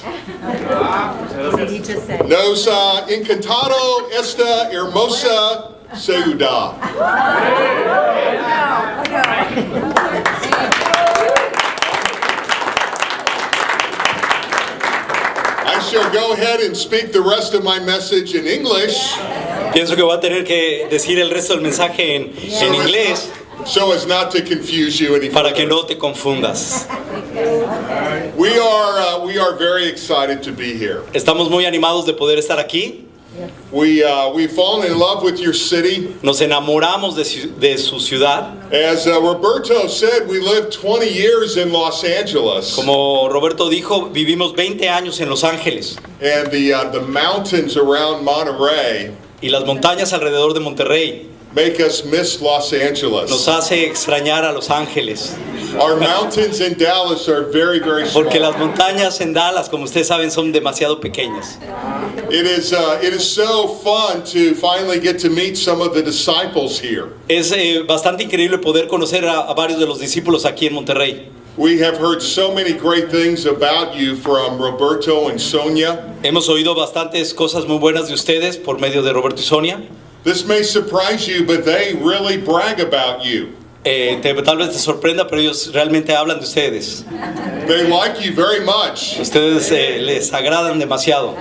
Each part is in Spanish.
gracias. Nos ha encantado esta hermosa ciudad. I shall go ahead and speak the rest of my message in English. Pienso que voy a tener que decir el resto del mensaje en inglés so as not to confuse you any para further. que no te confundas. We are very excited to be here. Estamos muy animados de poder estar aquí. We've fallen in love with your city. Nos enamoramos de su ciudad. As Roberto said, we lived 20 years in Los Angeles. Como Roberto dijo, vivimos 20 años en Los Ángeles. And the mountains around Monterey Y las montañas alrededor de Monterrey make us miss Los nos Angeles. hace extrañar a Los Ángeles. Our mountains in Dallas are very, very small. Porque las montañas en Dallas, como ustedes saben, son demasiado pequeñas. It is so fun to finally get to meet some of the disciples here. Es bastante increíble poder conocer a varios de los discípulos aquí en Monterrey. We have heard so many great things about you from Roberto and Sonia. Hemos oído bastantes cosas muy buenas de ustedes por medio de Roberto y Sonia. This may surprise you, but they really brag about you. Tal vez te sorprenda, pero ellos realmente hablan de ustedes. They like you very much. Ustedes les agradan demasiado.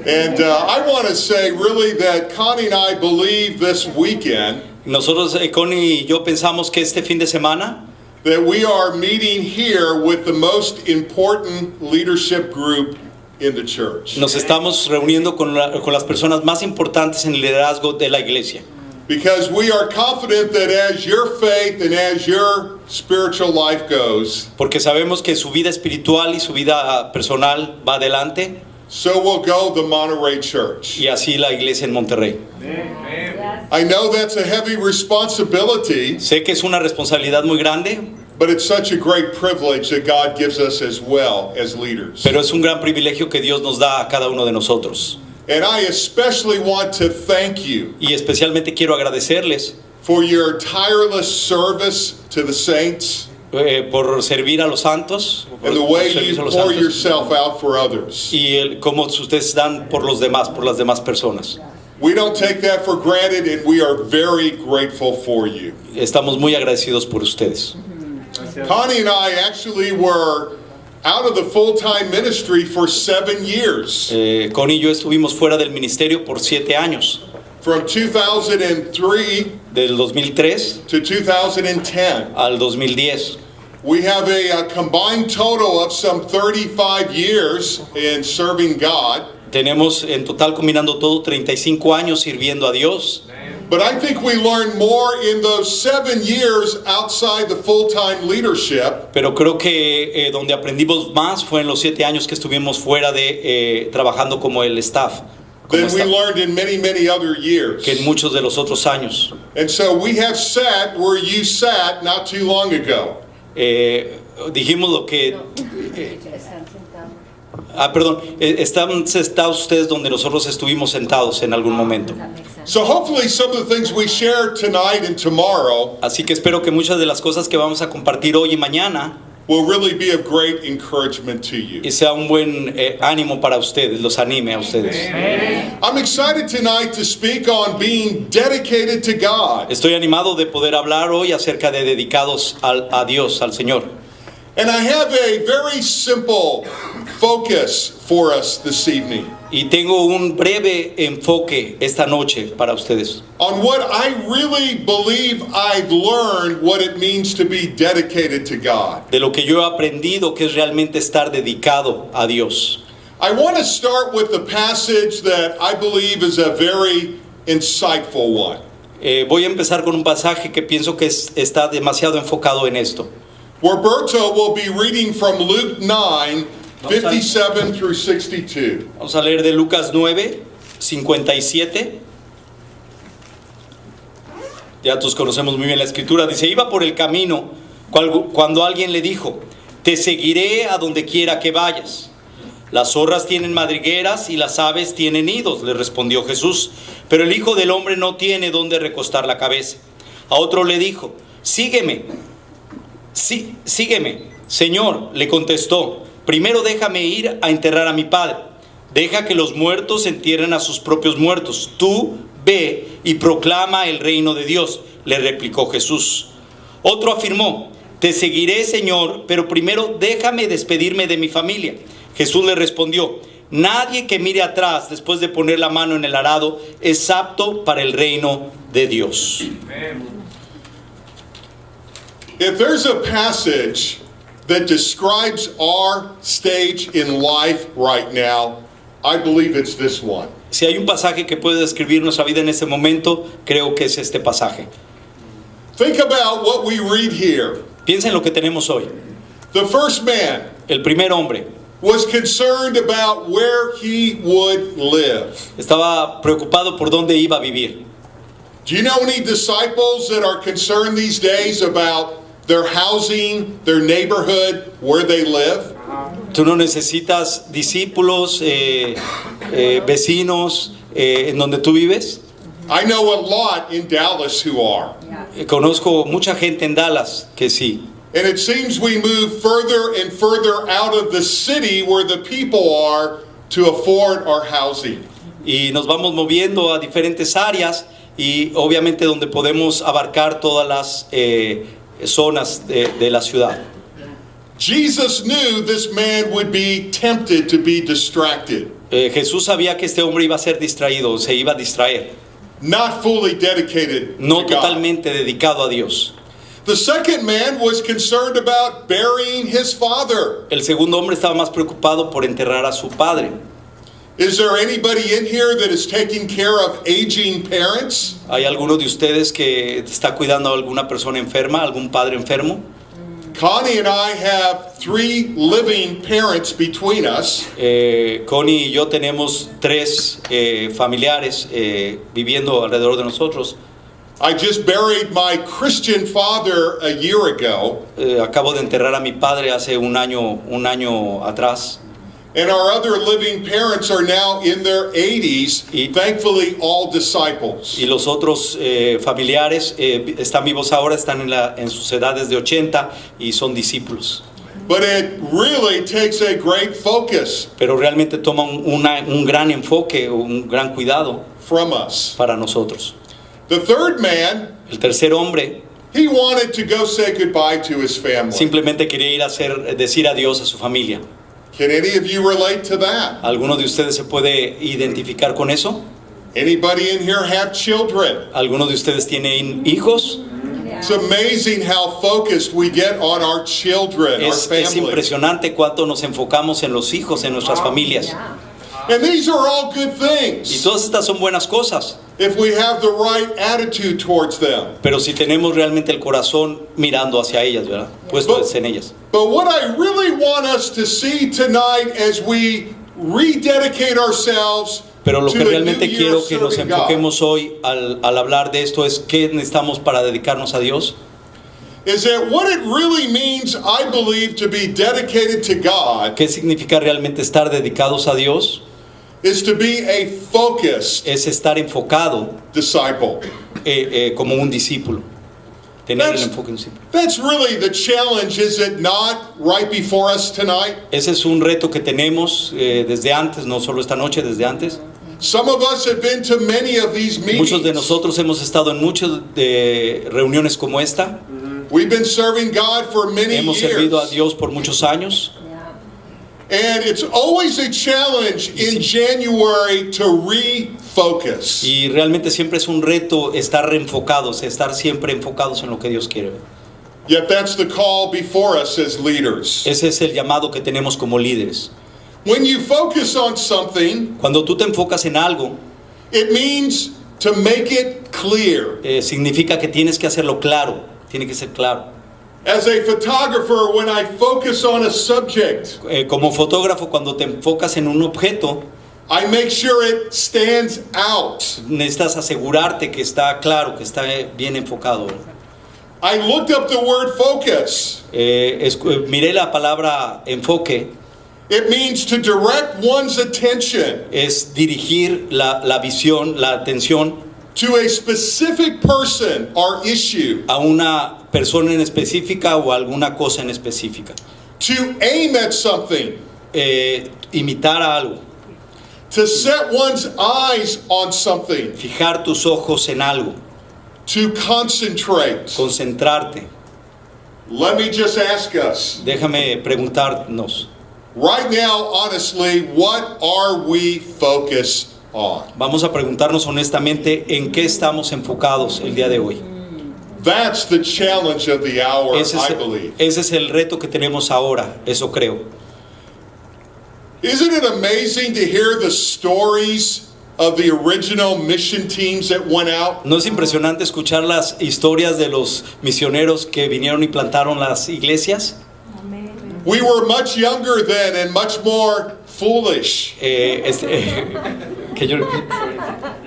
And I want to say really that Connie and I believe this weekend Nosotros, Connie y yo, pensamos que este fin de semana that we are meeting here with the most important leadership group in the church. nos estamos reuniendo con las personas más importantes en el liderazgo de la iglesia. Because we are confident that as your faith and as your spiritual life goes, Porque sabemos que su vida espiritual y su vida personal va adelante, so will go the Monterey Church. y así la iglesia en Monterrey. I know that's a heavy responsibility, Sé que es una responsabilidad muy grande, but it's such a great privilege that God gives us as well as leaders. pero es un gran privilegio que Dios nos da a cada uno de nosotros. And I especially want to thank you Y especialmente quiero agradecerles for your tireless service to the saints por servir a los santos, and the por way servicio you a los pour santos, yourself out for others. y cómo ustedes dan por los demás, por las demás personas. We don't take that for granted, and we are very grateful for you. Estamos muy agradecidos por ustedes. Connie and I actually were out of the full-time ministry for 7 years. Connie y yo estuvimos fuera del ministerio por 7 años, From 2003 del 2003 to 2010. al 2010. We have a combined total of some 35 years in serving God. Tenemos en total, combinando todo, 35 años sirviendo a Dios. But I think we learned more in those 7 years outside the full-time leadership Pero creo que donde aprendimos más fue en los 7 años que estuvimos fuera de trabajando como el staff, como than we staff, learned in many, many other years. que en muchos de los otros años. And so we have sat where you sat not too long ago. Dijimos lo que están sentados ustedes donde nosotros estuvimos sentados en algún momento. So hopefully some of the things we share tonight and tomorrow Así que espero que muchas de las cosas que vamos a compartir hoy y mañana will really be of great encouragement to you. y sea un buen ánimo para ustedes, los anime a ustedes. I'm excited tonight to speak on being dedicated to God. Estoy animado de poder hablar hoy acerca de dedicados a Dios, al Señor. And I have a very simple focus for us this evening Y tengo un breve enfoque esta noche para ustedes, on what I really believe I've learned what it means to be dedicated to God. de lo que yo he aprendido que es realmente estar dedicado a Dios. I want to start with the passage that I believe is a very insightful one. Voy a empezar con un pasaje que pienso que está demasiado enfocado en esto. Roberto will be reading from Luke 9, 57 through 62. Vamos a leer de Lucas 9, 57. Ya todos conocemos muy bien la escritura. Dice, iba por el camino cuando alguien le dijo, te seguiré a donde quiera que vayas. Las zorras tienen madrigueras y las aves tienen nidos, le respondió Jesús, pero el Hijo del Hombre no tiene donde recostar la cabeza. A otro le dijo, sígueme. Sí, sígueme. Señor, le contestó, primero déjame ir a enterrar a mi padre. Deja que los muertos entierren a sus propios muertos. Tú ve y proclama el reino de Dios, le replicó Jesús. Otro afirmó, te seguiré, Señor, pero primero déjame despedirme de mi familia. Jesús le respondió, nadie que mire atrás después de poner la mano en el arado es apto para el reino de Dios. If there's a passage that describes our stage in life right now, I believe it's this one. Si hay un pasaje que puede describir nuestra vida en este momento, creo que es este pasaje. Think about what we read here. Piensa en lo que tenemos hoy. The first man El primer hombre was concerned about where he would live. estaba preocupado por dónde iba a vivir. Do you know any disciples that are concerned these days about their housing, their neighborhood, where they live? Tú no necesitas discípulos, vecinos en donde tú vives. I know a lot in Dallas who are. Conozco mucha gente en Dallas que sí. And it seems we move further and further out of the city where the people are to afford our housing. Y nos vamos moviendo a diferentes áreas y obviamente donde podemos abarcar todas las zonas de la ciudad. Jesus knew this man would be tempted to be distracted, Jesús sabía que este hombre iba a ser distraído, se iba a distraer, not fully dedicated no to God. totalmente dedicado a Dios. The second man was concerned about burying his father. El segundo hombre estaba más preocupado por enterrar a su padre. Is there anybody in here that is taking care of aging parents? ¿Hay alguno de ustedes que está cuidando a alguna persona enferma, algún padre enfermo? Connie and I have 3 living parents between us. Connie y yo tenemos 3 familiares viviendo alrededor de nosotros. I just buried my Christian father a year ago, Acabo de enterrar a mi padre hace un año atrás. and our other living parents are now in their 80s, Y- thankfully all disciples. Y los otros familiares están vivos ahora, están en sus edades de 80 y son discípulos. But it really takes a great focus Pero realmente toma un gran enfoque, un gran cuidado from us. para nosotros. The third man, El tercer hombre he wanted to go say goodbye to his family. simplemente quería ir a decir adiós a su familia. Can any of you relate to that? ¿Alguno de ustedes se puede identificar con eso? Anybody in here have children? ¿Alguno de ustedes tiene hijos? It's amazing how focused we get on our children, our Es families. impresionante cuánto nos enfocamos en los hijos, en nuestras familias. And these are all good Y things todas estas son buenas cosas, if we have the right attitude towards them. pero si tenemos realmente el corazón mirando hacia ellas, ¿verdad? Puestos en ellas. But what I really want us to see tonight as we rededicate ourselves Pero lo to que a new realmente year quiero que nos serving God enfoquemos hoy al hablar de esto es qué necesitamos para dedicarnos a Dios. is that what it really means, I believe, to be dedicated to God ¿Qué significa realmente estar dedicados a Dios? is to be a focused Es estar enfocado disciple. como un discípulo. Tener el That's- enfoque de un discípulo. That's really the challenge, is it not, right before us tonight? Ese es un reto que tenemos desde antes, no solo esta noche, desde antes. Some of us have been to many of these Muchos de meetings. nosotros hemos estado en muchas reuniones como esta. We've been serving God for many Hemos servido a years. Dios por muchos años. And it's always a challenge in January to refocus. Y realmente siempre es un reto estar reenfocados, estar siempre enfocados en lo que Dios quiere. Yet that's the call before us as leaders. Ese es el llamado que tenemos como líderes. When you focus on something, Cuando tú te enfocas en algo, it means to make it clear. significa que tienes que hacerlo claro, tiene que ser claro. As a photographer, when I focus on a subject, Como fotógrafo, cuando te enfocas en un objeto, I make sure it stands out. necesitas asegurarte que está claro, que está bien enfocado. I looked up the word focus. Miré la palabra enfoque, It means to direct one's attention es dirigir la visión, la atención to a specific person or issue. a una persona en específica o a alguna cosa en específica. to aim at something, imitar a algo, to set one's eyes on something, fijar tus ojos en algo, to concentrate. concentrarte. Let me just ask us, Déjame preguntarnos, right now, honestly, what are we focused on? vamos a preguntarnos honestamente en qué estamos enfocados el día de hoy. That's the challenge of the hour, Ese I believe. es el reto que tenemos ahora, eso creo. Isn't it amazing to hear the stories of the original mission teams that went out? ¿No es impresionante escuchar las historias de los misioneros que vinieron y plantaron las iglesias? We were much younger then and much more foolish. Que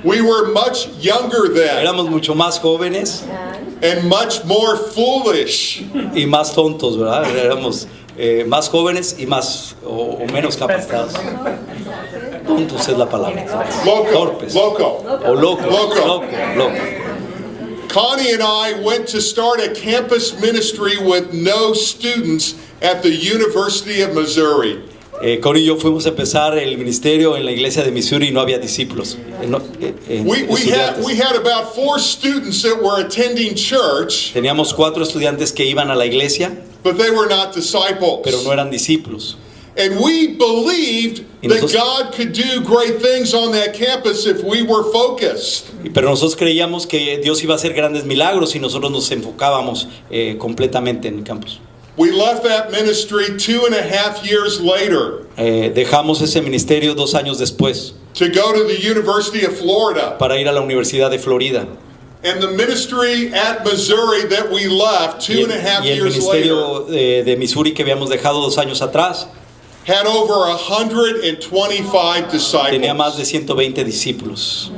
We were much younger then éramos mucho más jóvenes and much more foolish. y más tontos, ¿verdad? Éramos más jóvenes y más o menos capacitados. Tontos es la palabra. Loco, Torpes. loco. O locos. Loco. Loco. Connie and I went to start a campus ministry with no students at the University of Missouri. Connie y yo fuimos a empezar el ministerio en la iglesia de Missouri y no había discípulos. We had about 4 students that were attending church, Teníamos 4 estudiantes que iban a la iglesia, but they were not disciples. pero no eran discípulos. And we believed Y that nosotros- God could do great things on that campus if we were focused. Pero nosotros creíamos que Dios iba a hacer grandes milagros y nosotros nos enfocábamos completamente en el campus. We left that ministry 2.5 years later Dejamos ese ministerio 2 años después to go to the University of Florida. para ir a la Universidad de Florida. And the ministry at Missouri that we left Y 2.5 el years later ministerio de Missouri que habíamos dejado 2 años atrás had over 125 tenía más de disciples. 120 discípulos.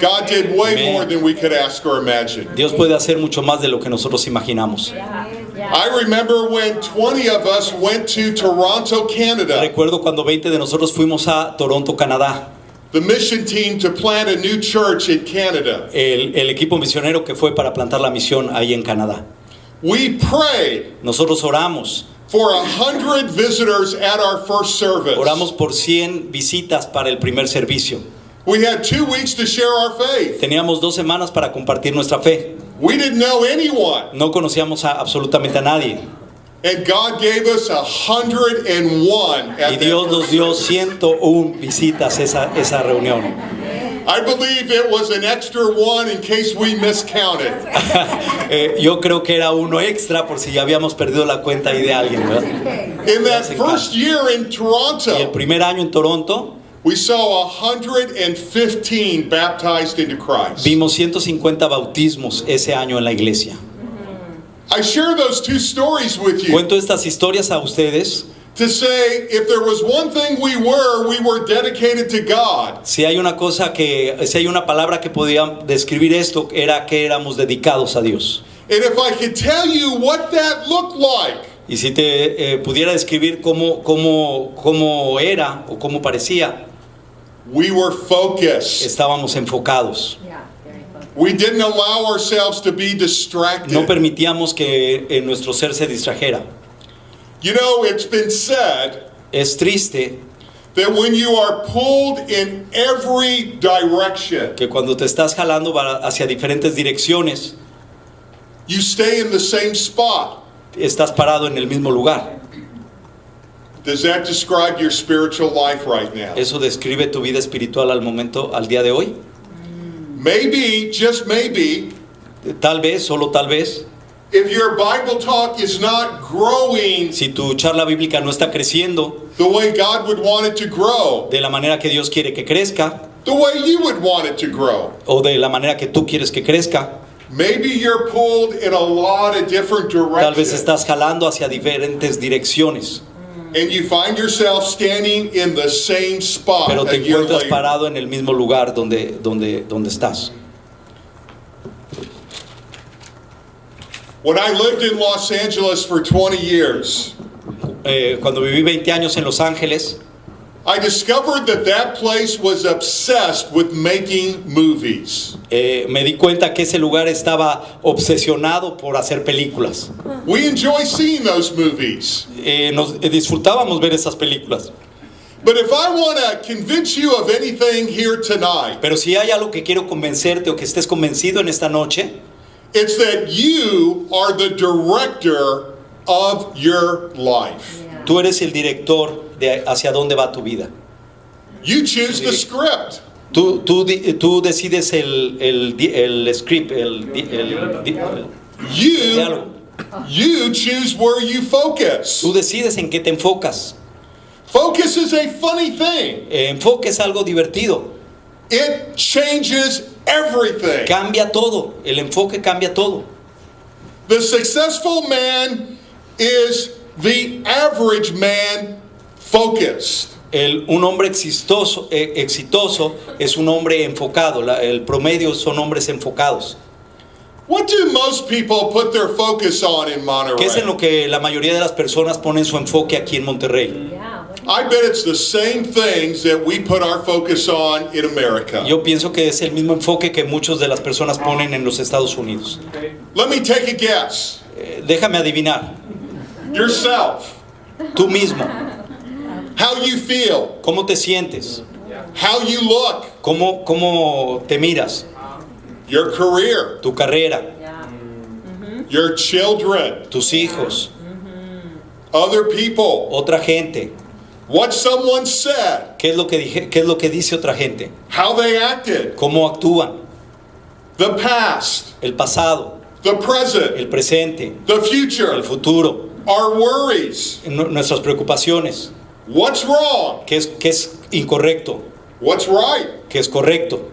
God did way Amen. more than we could ask or imagine. Dios puede hacer mucho más de lo que nosotros imaginamos. I remember when 20 of us went to Toronto, Canada, Recuerdo cuando 20 de nosotros fuimos a Toronto, Canadá. the mission team to plant a new church in Canada. El equipo misionero que fue para plantar la misión ahí en Canadá. We prayed Nosotros oramos. for 100 visitors at our first service. Oramos por 100 visitas para el primer servicio. We had 2 weeks to share our faith. Teníamos 2 semanas para compartir nuestra fe. We didn't know anyone. No conocíamos absolutamente a nadie. And God gave us 101 Y at that Dios nos first dio service. 101 visitas esa reunión. I believe it was an extra one in case we miscounted. Yo creo que era uno extra por si ya habíamos perdido la cuenta ahí de alguien, ¿verdad? In that first year in Y el Toronto, primer año en Toronto we saw 115 baptized into Christ. vimos 150 bautismos ese año en la iglesia. I share those 2 stories with you Cuento estas historias a ustedes. to say if there was one thing we were dedicated to God. Si hay una palabra que podía describir esto, era que éramos dedicados a Dios. And if I could tell you what that looked like, Y si te pudiera describir cómo era o cómo parecía, we were focused. estábamos enfocados. We didn't allow ourselves to be No distracted. permitíamos que nuestro ser se distrajera. You know, it's been said Es triste that when you are pulled in every direction, que cuando te estás jalando hacia diferentes direcciones, you stay in the same spot. estás parado en el mismo lugar. Does that describe your spiritual life right now? ¿Eso describe tu vida espiritual al día de hoy? Maybe, just maybe, Tal vez, solo tal vez, if your Bible talk is not growing si tu charla bíblica no está creciendo the way God would want it to grow, de la manera que Dios quiere que crezca, the way you would want it to grow, o de la manera que tú quieres que crezca, maybe you're pulled in a lot of different tal vez directions. estás jalando hacia diferentes direcciones, And you find yourself standing in the same spot pero a te year encuentras later. parado en el mismo lugar donde estás. When I lived in Los Angeles for 20 years, Cuando viví 20 años en Los Ángeles, I discovered that that place was obsessed with making movies. Me di cuenta que ese lugar estaba obsesionado por hacer películas. We enjoy seeing those movies. Disfrutábamos ver esas películas. But if I want to convince you of anything here tonight, Pero si hay algo que quiero convencerte o que estés convencido en esta noche, it's that you are the director of your life. tú eres el director de hacia dónde va tu vida. You choose the script. Tú decides el script, el diálogo. You choose where you focus. Tú decides en qué te enfocas. Focus is a funny thing. Enfoque es algo divertido. It changes everything. Cambia todo. El enfoque cambia todo. The successful man is the average man focused. Un hombre exitoso es un hombre enfocado. El promedio son hombres enfocados. What do most people put their focus on in ¿Qué es en lo Monterrey? que la mayoría de las personas ponen su enfoque aquí en Monterrey? I bet it's the same things that we put our focus on in America. Yo pienso que es el mismo enfoque que muchas de las personas ponen en los Estados Unidos. Let me take a guess. Déjame adivinar. Yourself. Tú mismo, How you feel. ¿cómo te sientes? How you look. ¿Cómo te miras? Your career. Tu carrera, Your children. tus hijos, Other people. otra gente. What someone said. ¿Qué es lo que dice otra gente? How they acted. ¿Cómo actúan? The past. El pasado, The present. el presente, The future. el futuro, Our worries. nuestras preocupaciones. What's wrong? ¿Qué es incorrecto? What's right? ¿Qué es correcto?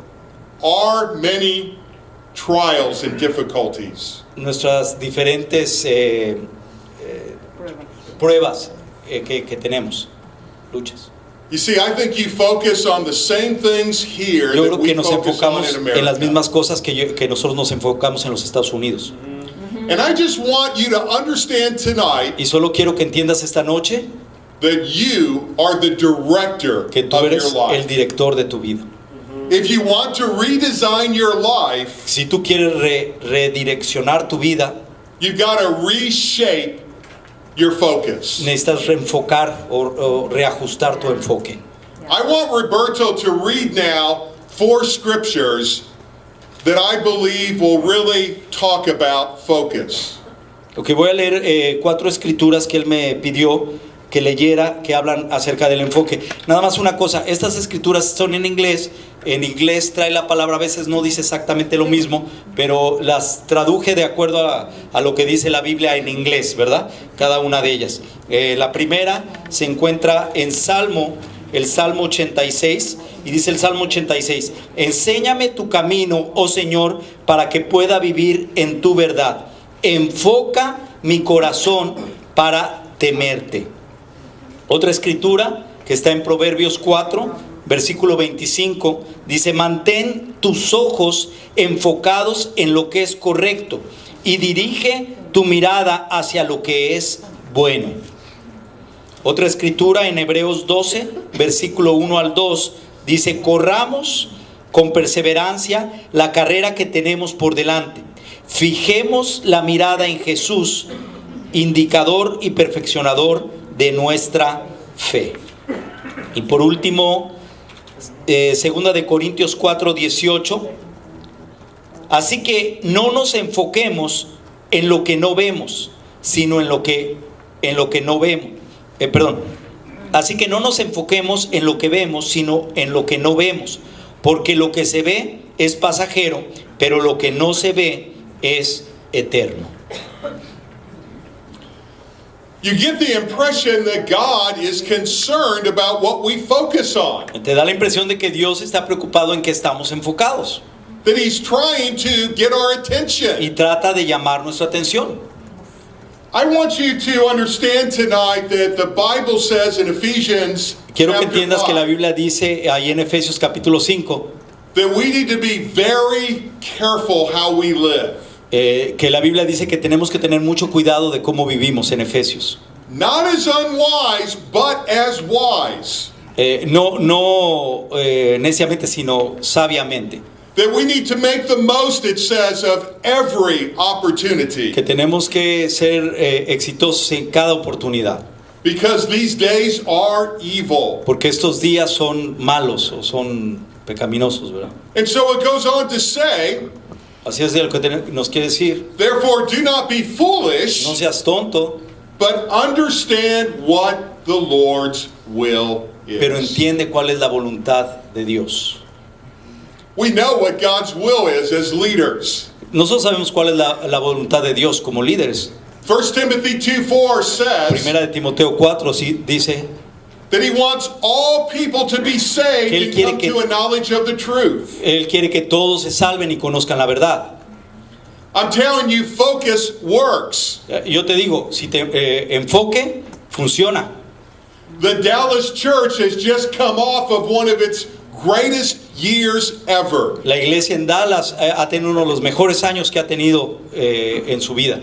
Our many trials and difficulties. Nuestras diferentes pruebas que tenemos, luchas. You see, I think you focus on the same things here Yo that creo we que nos focus on enfocamos in en las America. mismas cosas que nosotros nos enfocamos en los Estados Unidos. And I just want you to understand tonight Y solo quiero que entiendas esta noche that you are the director que tú of your eres el life. director de tu vida. If you want to redesign your life, Si tú quieres redireccionar tu vida, you've got to reshape your focus. necesitas reenfocar o reajustar tu enfoque. I want Roberto to read now 4 scriptures that I believe will really talk about focus. Lo que voy a leer 4 escrituras que él me pidió que leyera, que hablan acerca del enfoque. Nada más una cosa, estas escrituras son en inglés trae la palabra, a veces no dice exactamente lo mismo, pero las traduje de acuerdo a lo que dice la Biblia en inglés, ¿verdad? Cada una de ellas. La primera se encuentra en el Salmo 86, y dice el Salmo 86, enséñame tu camino, oh Señor, para que pueda vivir en tu verdad. Enfoca mi corazón para temerte. Otra escritura que está en Proverbios 4, versículo 25, dice, mantén tus ojos enfocados en lo que es correcto y dirige tu mirada hacia lo que es bueno. Otra escritura en Hebreos 12, versículo 1 al 2, dice, corramos con perseverancia la carrera que tenemos por delante. Fijemos la mirada en Jesús, indicador y perfeccionador de nuestra fe. Y por último, segunda de Corintios 4:18, así que no nos enfoquemos en lo que no vemos, sino en lo que no vemos. Así que no nos enfoquemos en lo que vemos, sino en lo que no vemos, porque lo que se ve es pasajero, pero lo que no se ve es eterno. You get the impression that God is concerned about what we focus on. Te da la impresión de que Dios está preocupado en que estamos enfocados That He's trying to get our attention. y trata de llamar nuestra atención. I want you to understand tonight that the Bible says in Ephesians Quiero que chapter entiendas que la 5, Biblia dice ahí en Efesios capítulo 5 that we need to be very careful how we live. que la Biblia dice que tenemos que tener mucho cuidado de cómo vivimos en Efesios. Not as unwise, but as wise. no neciamente, sino sabiamente. That we need to make the most, it says, of every opportunity. Que tenemos que ser exitosos en cada oportunidad. Because these days are evil. Porque estos días son malos o son pecaminosos, ¿verdad? And so it goes on to say, Así es de lo que nos quiere decir. therefore do not be foolish, No seas tonto, but understand what the Lord's will pero is. entiende cuál es la voluntad de Dios. We know what God's will is as leaders. Nosotros sabemos cuál es la voluntad de Dios como líderes. 1 Timothy 2:4 says Primera de Timoteo 4 sí, dice that he wants all people to be saved Que él and quiere come que- to a knowledge of the truth. Él quiere que todos se salven y conozcan la verdad. I'm telling you, focus works. Yo te digo, si te enfoque, funciona. The Dallas church has just come off of one of its greatest years ever. La iglesia en Dallas ha tenido uno de los mejores años que ha tenido en su vida.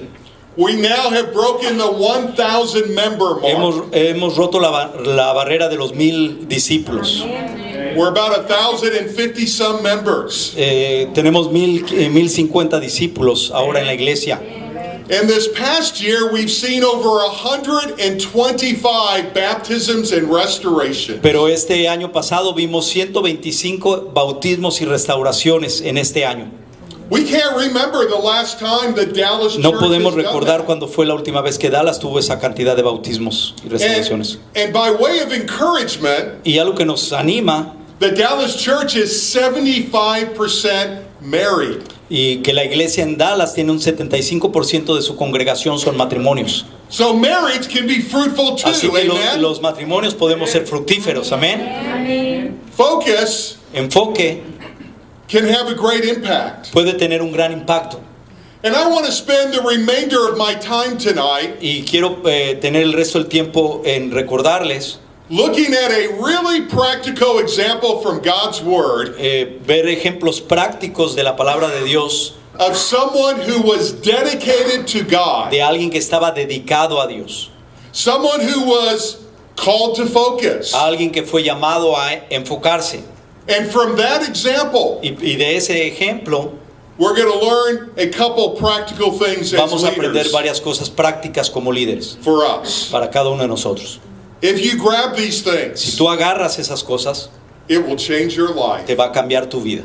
We now have broken the 1,000 member mark. Hemos roto la barrera de los 1000 discípulos. We're about 1,050 some members. Tenemos 1050 discípulos ahora en la iglesia. And this past year, we've seen over 125 baptisms and restoration. Pero este año pasado vimos 125 bautismos y restauraciones en este año. We can't remember the last time the Dallas No church podemos has done recordar that. cuando fue la última vez que Dallas tuvo esa cantidad de bautismos y restauraciones. And by way of encouragement, Y algo que nos anima the Dallas church is 75% married. y que la iglesia en Dallas tiene un 75% de su congregación son matrimonios. So marriage can be fruitful too, Así que amen? los matrimonios podemos ser fructíferos, amén. Focus Enfoque can have a great impact. puede tener un gran impacto. And I want to spend the remainder of my time tonight Y quiero tener el resto del tiempo en recordarles, looking at a really practical example from God's Word ver ejemplos prácticos de la palabra de Dios, of someone who was dedicated to God, de alguien que estaba dedicado a Dios, someone who was called to focus. alguien que fue llamado a enfocarse. And from that example, Y de ese ejemplo we're going to learn a couple practical things as vamos a aprender leaders varias cosas prácticas como líderes for us. para cada uno de nosotros. If you grab these Si things, tú agarras esas cosas, it will change your life. te va a cambiar tu vida.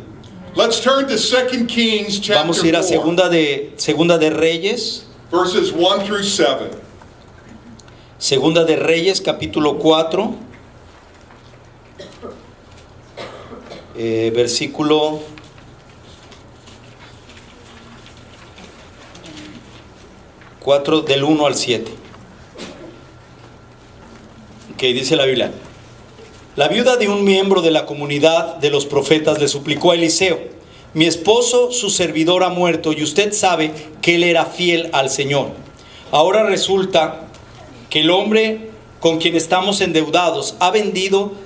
Let's turn to 2 Kings chapter Vamos a ir a 4, Segunda de Reyes, verses 1 through 7. Segunda de Reyes, capítulo 4, versículo 4 del 1 al 7. Que dice la Biblia: la viuda de un miembro de la comunidad de los profetas le suplicó a Eliseo: mi esposo, su servidor, ha muerto y usted sabe que él era fiel al Señor. Ahora resulta que el hombre con quien estamos endeudados ha venido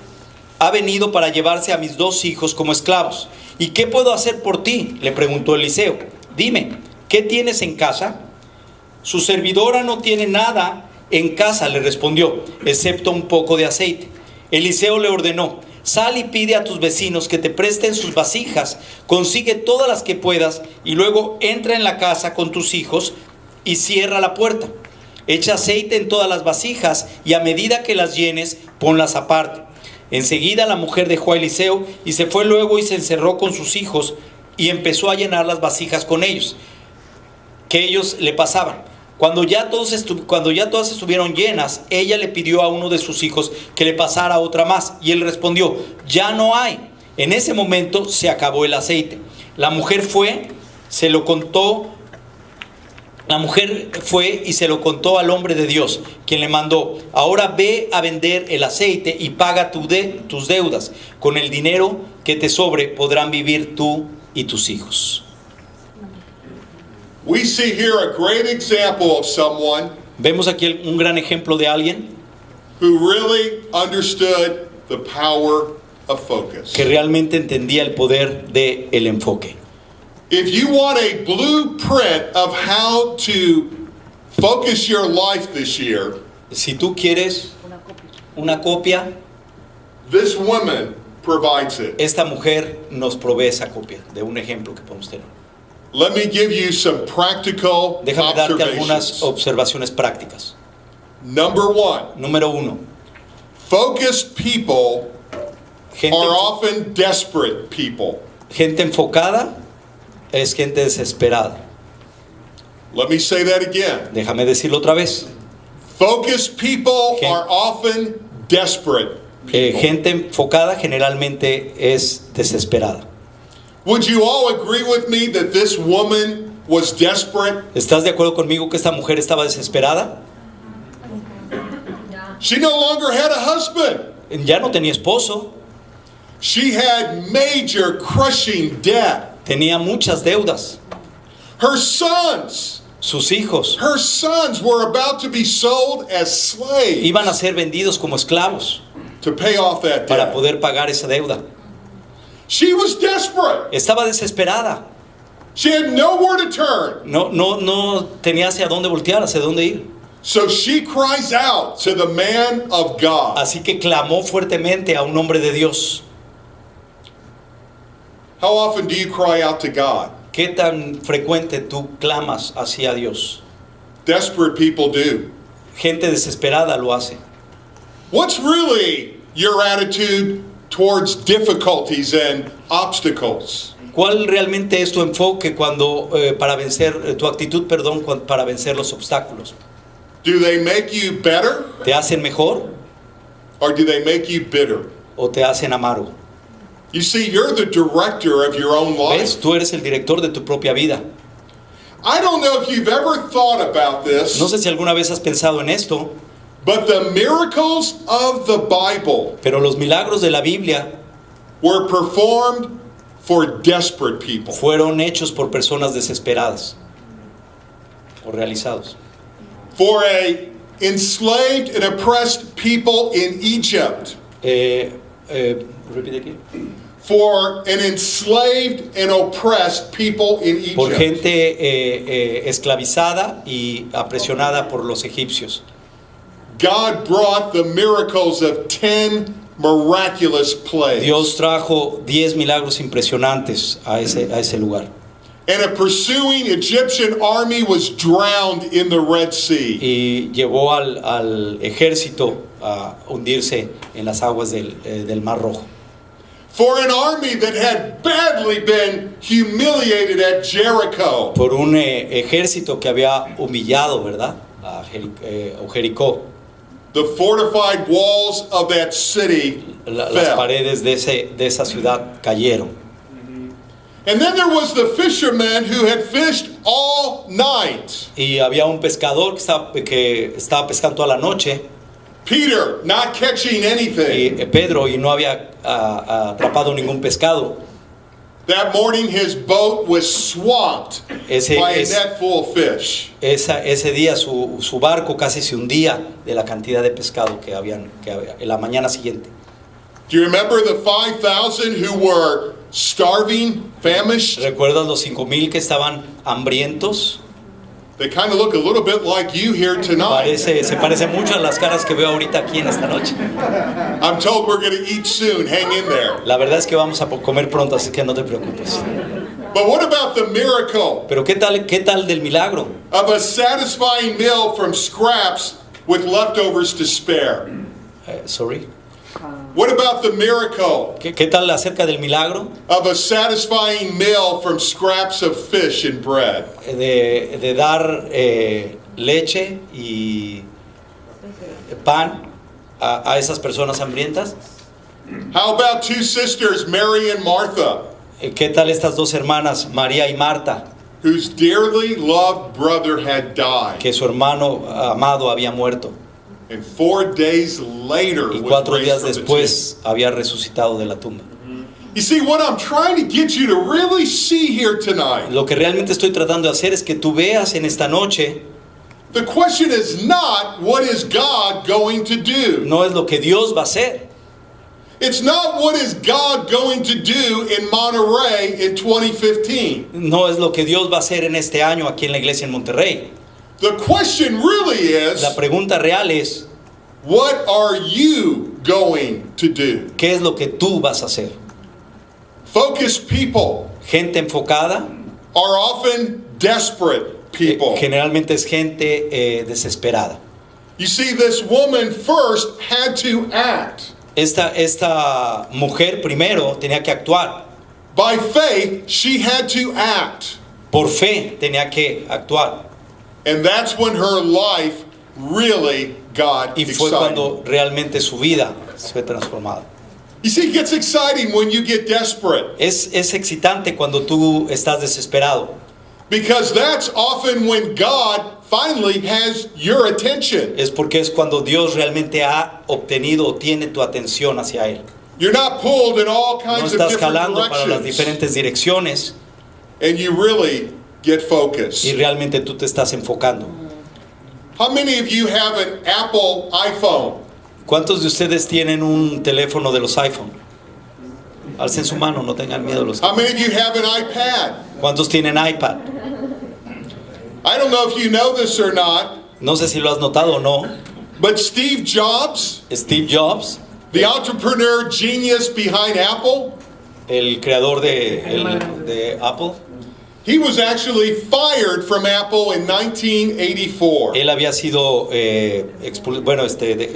para llevarse a mis 2 hijos como esclavos. ¿Y qué puedo hacer por ti?, le preguntó Eliseo. Dime, ¿qué tienes en casa? Su servidora no tiene nada en casa, le respondió, excepto un poco de aceite. Eliseo le ordenó: sal y pide a tus vecinos que te presten sus vasijas, consigue todas las que puedas y luego entra en la casa con tus hijos y cierra la puerta. Echa aceite en todas las vasijas y a medida que las llenes, ponlas aparte. Enseguida la mujer dejó a Eliseo y se fue luego y se encerró con sus hijos y empezó a llenar las vasijas con ellos, que ellos le pasaban. Cuando ya todas estuvieron llenas, ella le pidió a uno de sus hijos que le pasara otra más, y él respondió: ya no hay. En ese momento se acabó el aceite. La mujer fue y se lo contó al hombre de Dios, quien le mandó: ahora ve a vender el aceite y paga tus deudas. Con el dinero que te sobre podrán vivir tú y tus hijos. We see here a great example of someone Vemos aquí un gran ejemplo de alguien who really understood the power of focus. que realmente entendía el poder del enfoque. If you want a blueprint of how to focus your life this year, Si tú quieres una copia This woman provides it. Esta mujer nos provee esa copia de un ejemplo que podemos tener. Let me give you some practical Déjame darte algunas observations. observaciones prácticas. Number one, Número uno, focused people gente, are often desperate people. gente enfocada es gente desesperada. Let me say that again. Déjame decirlo otra vez. Focused people Gen- are often desperate people. Gente enfocada generalmente es desesperada. Would you all agree with me that this woman was desperate? ¿Estás de acuerdo conmigo que esta mujer estaba desesperada? She no longer had a husband. Ya no tenía esposo, She had major crushing debt. tenía muchas deudas. Her sons were about to be sold as slaves iban a ser vendidos como esclavos to pay off that para debt. poder pagar esa deuda. She was desperate. Estaba desesperada. She had nowhere to turn. No tenía hacia dónde voltear, hacia dónde ir. So she cries out to the man of God. Así que clamó fuertemente a un hombre de Dios. How often do you cry out to God? ¿Qué tan frecuente tú clamas hacia Dios? Desperate people do. Gente desesperada lo hace. What's really your attitude towards difficulties and obstacles? ¿Cuál realmente es tu enfoque cuando para vencer tu actitud, perdón, para vencer los obstáculos? Do they make you better ¿Te hacen mejor or do they make you bitter? o te hacen amargo? You see, you're the director of your own ¿Ves? life. Tú eres el director de tu propia vida. I don't know if you've ever thought about this, No sé si alguna vez has pensado en esto, but the miracles of the Bible pero los milagros de la Biblia were performed for desperate people. fueron hechos por personas desesperadas o realizados. For a enslaved and oppressed people in Egypt. Repite aquí. For an enslaved and oppressed people in Por Egypt. gente esclavizada y apresionada por los egipcios. God brought the miracles of 10 miraculous plagues. Dios trajo 10 milagros impresionantes a ese lugar. And a pursuing Egyptian army was drowned in the Red Sea. Y llevó al ejército a hundirse en las aguas del Mar Rojo. For an army that had badly been humiliated at Jericho. Por un ejército que había humillado, ¿verdad? A Jericó. The fortified walls of that city Las fell. paredes de esa ciudad cayeron. And then there was the fisherman who had fished all night. Y había un pescador que estaba pescando toda la noche. Peter, not catching anything. Pedro, y no había atrapado ningún pescado. That morning his boat was swamped by a net full of fish. Ese día su barco casi se hundía de la cantidad de pescado que había en la mañana siguiente. Do you remember the 5,000 who were starving, famished? ¿Recuerdas los 5,000 que estaban hambrientos? They kind of look a little bit like you here tonight. Se parece mucho a las caras que veo ahorita aquí en esta noche. I'm told we're going to eat soon. Hang in there. La verdad es que vamos a comer pronto, así que no te preocupes. But what about the miracle Pero ¿qué tal del milagro? of a satisfying meal from scraps with leftovers to spare? Sorry. What about the miracle ¿Qué tal acerca del milagro? of a satisfying meal from scraps of fish and bread? De dar leche y pan a esas personas hambrientas. How about two sisters, Mary and Martha, ¿Qué tal estas dos hermanas, María y Marta, whose dearly loved brother had died, que su hermano amado había muerto and 4 days later y was 4 raised días from the tomb? después había resucitado de la tumba? You see, what I'm trying to get you to really see here tonight, Lo que realmente estoy tratando de hacer es que tú veas en esta noche, the question is not what is God going to do. no es lo que Dios va a hacer. It's not what is God going to do in Monterey in 2015. No es lo que Dios va a hacer en este año aquí en la iglesia en Monterrey. The question really is, La pregunta real es, what are you going to do? ¿Qué es lo que tú vas a hacer? Focused people Gente enfocada are often desperate people. generalmente es gente desesperada. You see, this woman first had to act. Esta mujer primero tenía que actuar. By faith, she had to act. Por fe tenía que actuar. And that's when her life really got Y fue exciting. cuando realmente su vida fue transformada. You see, it gets exciting when you get desperate. Es excitante cuando tú estás desesperado. Because that's often when God finally has your attention. Es porque es cuando Dios realmente ha obtenido o tiene tu atención hacia Él. You're not pulled in all No kinds of estás different jalando para las directions. diferentes direcciones And you really get y focused. realmente tú te estás enfocando. How many of you have an Apple iPhone? ¿Cuántos de ustedes tienen un teléfono de los iPhone? Alcen su mano, no tengan miedo. How many of you have an iPad? ¿Cuántos tienen iPad? I don't know if you know this or not, No sé si lo has notado o no. but Steve Jobs, Steve Jobs, the entrepreneur genius behind Apple, el creador de Apple, he was actually fired from Apple in 1984. él había sido,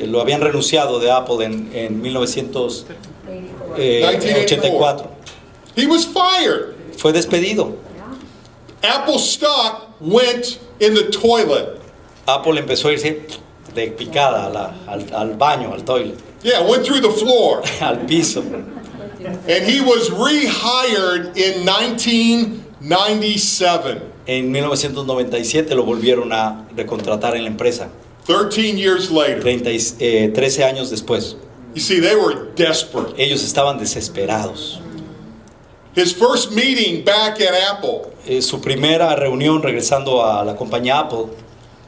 lo habían renunciado de Apple en 1984. He was fired. Fue despedido. Apple stock went in the toilet. Apple empezó a irse de picada al baño, al toilet, Yeah, went through the floor. al piso. And he was rehired in 1997. En 1997 lo volvieron a recontratar en la empresa, 13 years later. 13 años después. You see, they were desperate. Ellos estaban desesperados. His first meeting back at Apple, Su primera reunión regresando a la compañía Apple,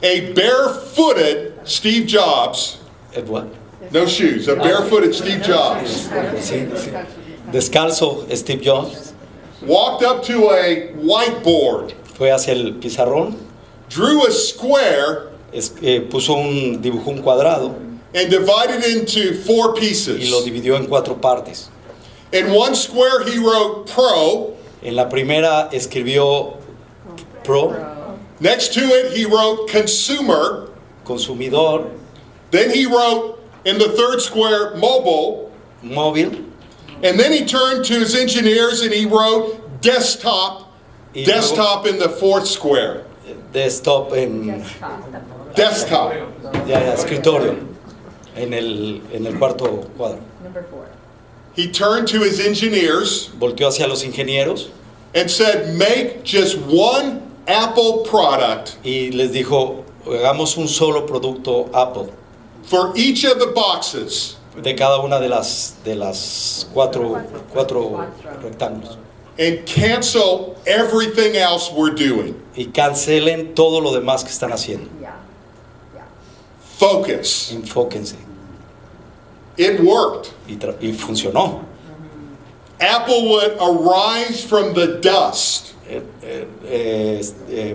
a barefooted Steve Jobs, no shoes, a barefooted Steve Jobs, sí, descalzo Steve Jobs, walked up to a whiteboard, fue hacia el pizarrón, drew a square, dibujó un cuadrado and divided it into 4 y pieces. lo dividió en 4 partes. In one square he wrote pro, En la primera escribió Pro, next to it he wrote consumer, consumidor, then he wrote in the third square mobile, móvil, and then he turned to his engineers and he wrote desktop, y desktop in the fourth square. luego desktop en Desktop. escritorio en el cuarto cuadro. He turned to his engineers Volteó hacia los ingenieros and said, make just one Apple product y les dijo, hagamos un solo producto Apple for each of the boxes. de cada una de las cuatro rectángulos And cancel everything else we're doing. y cancelen todo lo demás que están haciendo. Focus. Enfóquense. It worked. Y funcionó. Apple would arise from the dust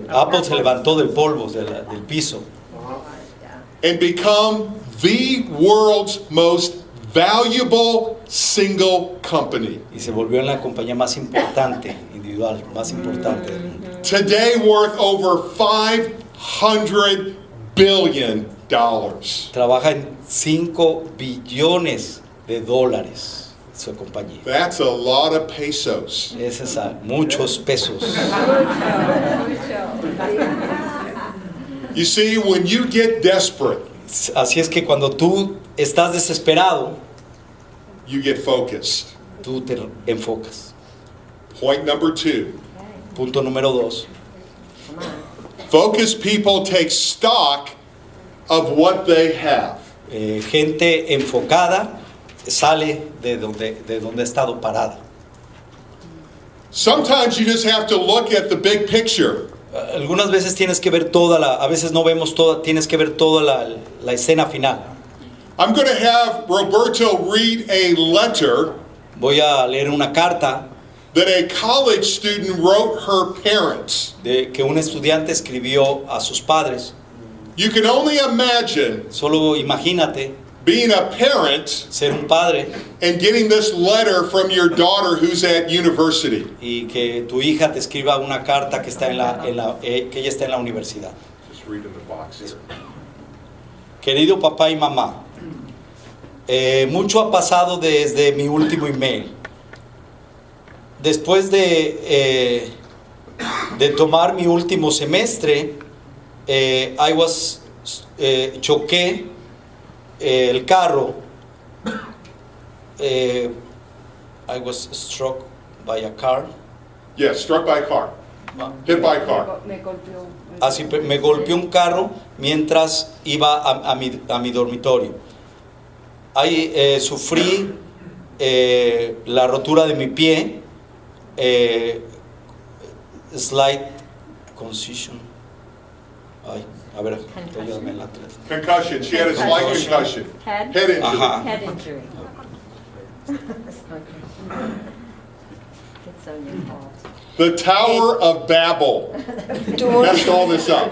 Apple se levantó del polvo del piso and become the world's most valuable single company. y se volvió en la compañía más importante, individual, más importante del mundo. Today worth over $500 billion. Trabaja en 5 billones de dólares su compañía. That's a lot of pesos. Es muchos pesos. You see, when you get desperate, Así es que cuando tú estás desesperado, you get focused. tú te enfocas. Point number 2. Punto número 2. Focused people take stock of what they have. Gente enfocada sale de donde ha estado parada. Sometimes you just have to look at the big picture. Algunas veces tienes que ver a veces no vemos toda, tienes que ver toda la escena final. I'm going to have Roberto read a letter Voy a leer una carta that a college student wrote her parents. que un estudiante escribió a sus padres. You can only imagine Solo imagínate being a parent ser un padre and getting this letter from your daughter who's at university. y que tu hija te escriba una carta que está que ella está en la universidad. Just read in the box here. Querido papá y mamá, mucho ha pasado desde mi último email. Después de tomar mi último semestre, choqué el carro. I was struck by a car. Yes, struck by a car. Hit by a car. Así me golpeó un carro mientras iba a mi dormitorio. Ahí sufrí la rotura de mi pie, slight concussion. Ay, a ver, ayúdame en la tres. Concussion. She had a slight concussion. Head? Head injury. Ajá. Head injury. It's on your fault. The Tower of Babel. Tuvo, Messed all this up.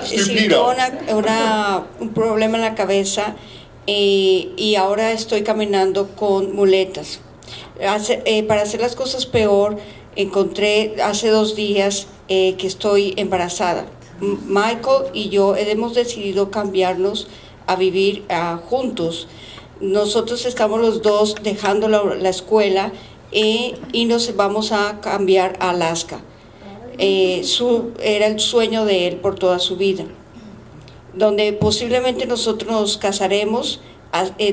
sí, Stupido. tuvo un problema en la cabeza y ahora estoy caminando con muletas. Para hacer las cosas peor, encontré hace 2 días que estoy embarazada. Michael y yo hemos decidido cambiarnos a vivir juntos. Nosotros estamos los dos dejando la escuela y nos vamos a cambiar a Alaska. Era el sueño de él por toda su vida, donde posiblemente nosotros nos casaremos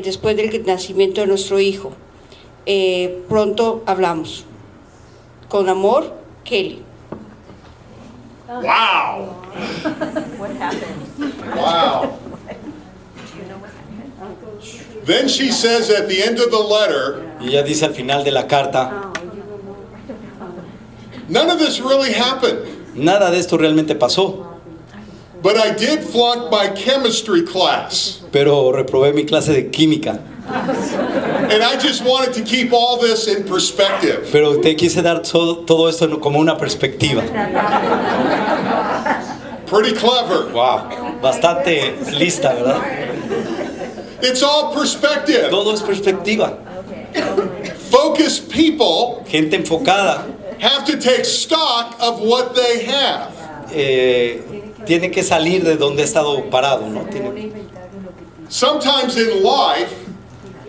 después del nacimiento de nuestro hijo. Pronto hablamos. Con amor, Kelly. Wow. What happened? Wow. Then she says at the end of the letter, Y ella dice al final de la carta, none of this really happened, nada de esto realmente pasó, but I did flunk my chemistry class. pero reprobé mi clase de química. And I just wanted to keep all this in perspective. Pero te quise dar todo esto como una perspectiva. Pretty clever. Wow, bastante lista, ¿verdad? It's all perspective. Todo es perspectiva. Focused people Gente enfocada have to take stock of what they have. tiene que salir de donde ha estado parado, ¿no? Sometimes in life,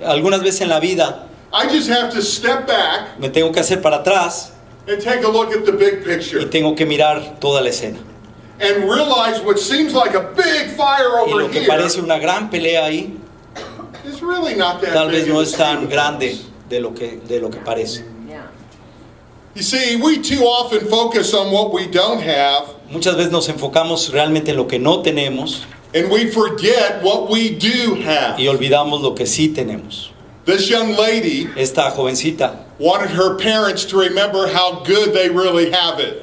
Algunas veces en la vida I just have to step back me tengo que hacer para atrás and take a look at the big y picture tengo que mirar toda la escena. and realize what seems like a big fire Y over lo que here parece una gran pelea ahí, is really not that tal vez big no of a es tan deal. grande de lo que parece. Yeah. You see, we too often focus on what we don't have, Muchas veces nos enfocamos realmente en lo que no tenemos and we forget what we do have. y olvidamos lo que sí tenemos. This young lady Esta jovencita, wanted her parents to remember how good they really have it.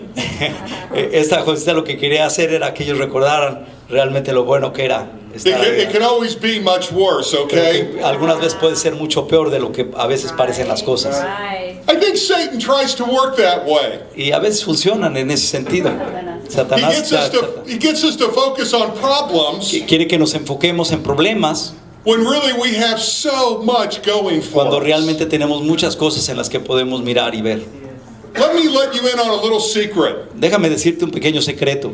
esta jovencita lo que quería hacer era que ellos recordaran realmente lo bueno que era estar ahí. It can always be much worse, Creo okay? que algunas veces puede ser mucho peor de lo que a veces parecen las cosas. Right. I think Satan tries to work that way. Y a veces funcionan en ese sentido. He Satanás gets us to focus on problems quiere que nos enfoquemos en problemas when really we have so much going cuando for us. realmente tenemos muchas cosas en las que podemos mirar y ver. Let me let you in on a little secret. Déjame decirte un pequeño secreto.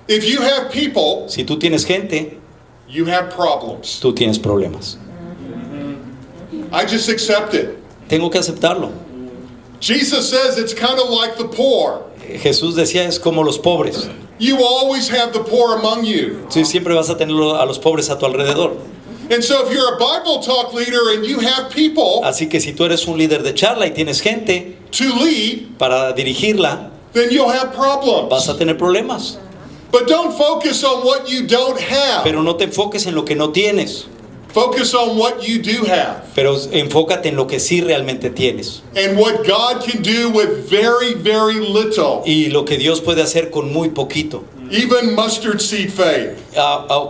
If you have people, Si tú tienes gente, you have problems. tú tienes problemas. I just accept it. Tengo que aceptarlo. Jesus says it's kind of like the poor. Jesús decía, es como los pobres. You always have the poor among you. Tú siempre vas a tener a los pobres a tu alrededor. And so if you're a Bible talk leader and you have people Así que si tú eres un líder de charla y tienes gente to lead, para dirigirla, then you'll have vas problems. a tener problemas. But don't focus on what you don't have. Pero no te enfoques en lo que no tienes. Focus on what you do have Pero enfócate en lo que sí realmente tienes. and what God can do with very, very little. Y lo que Dios puede hacer con muy poquito. Even mustard seed faith.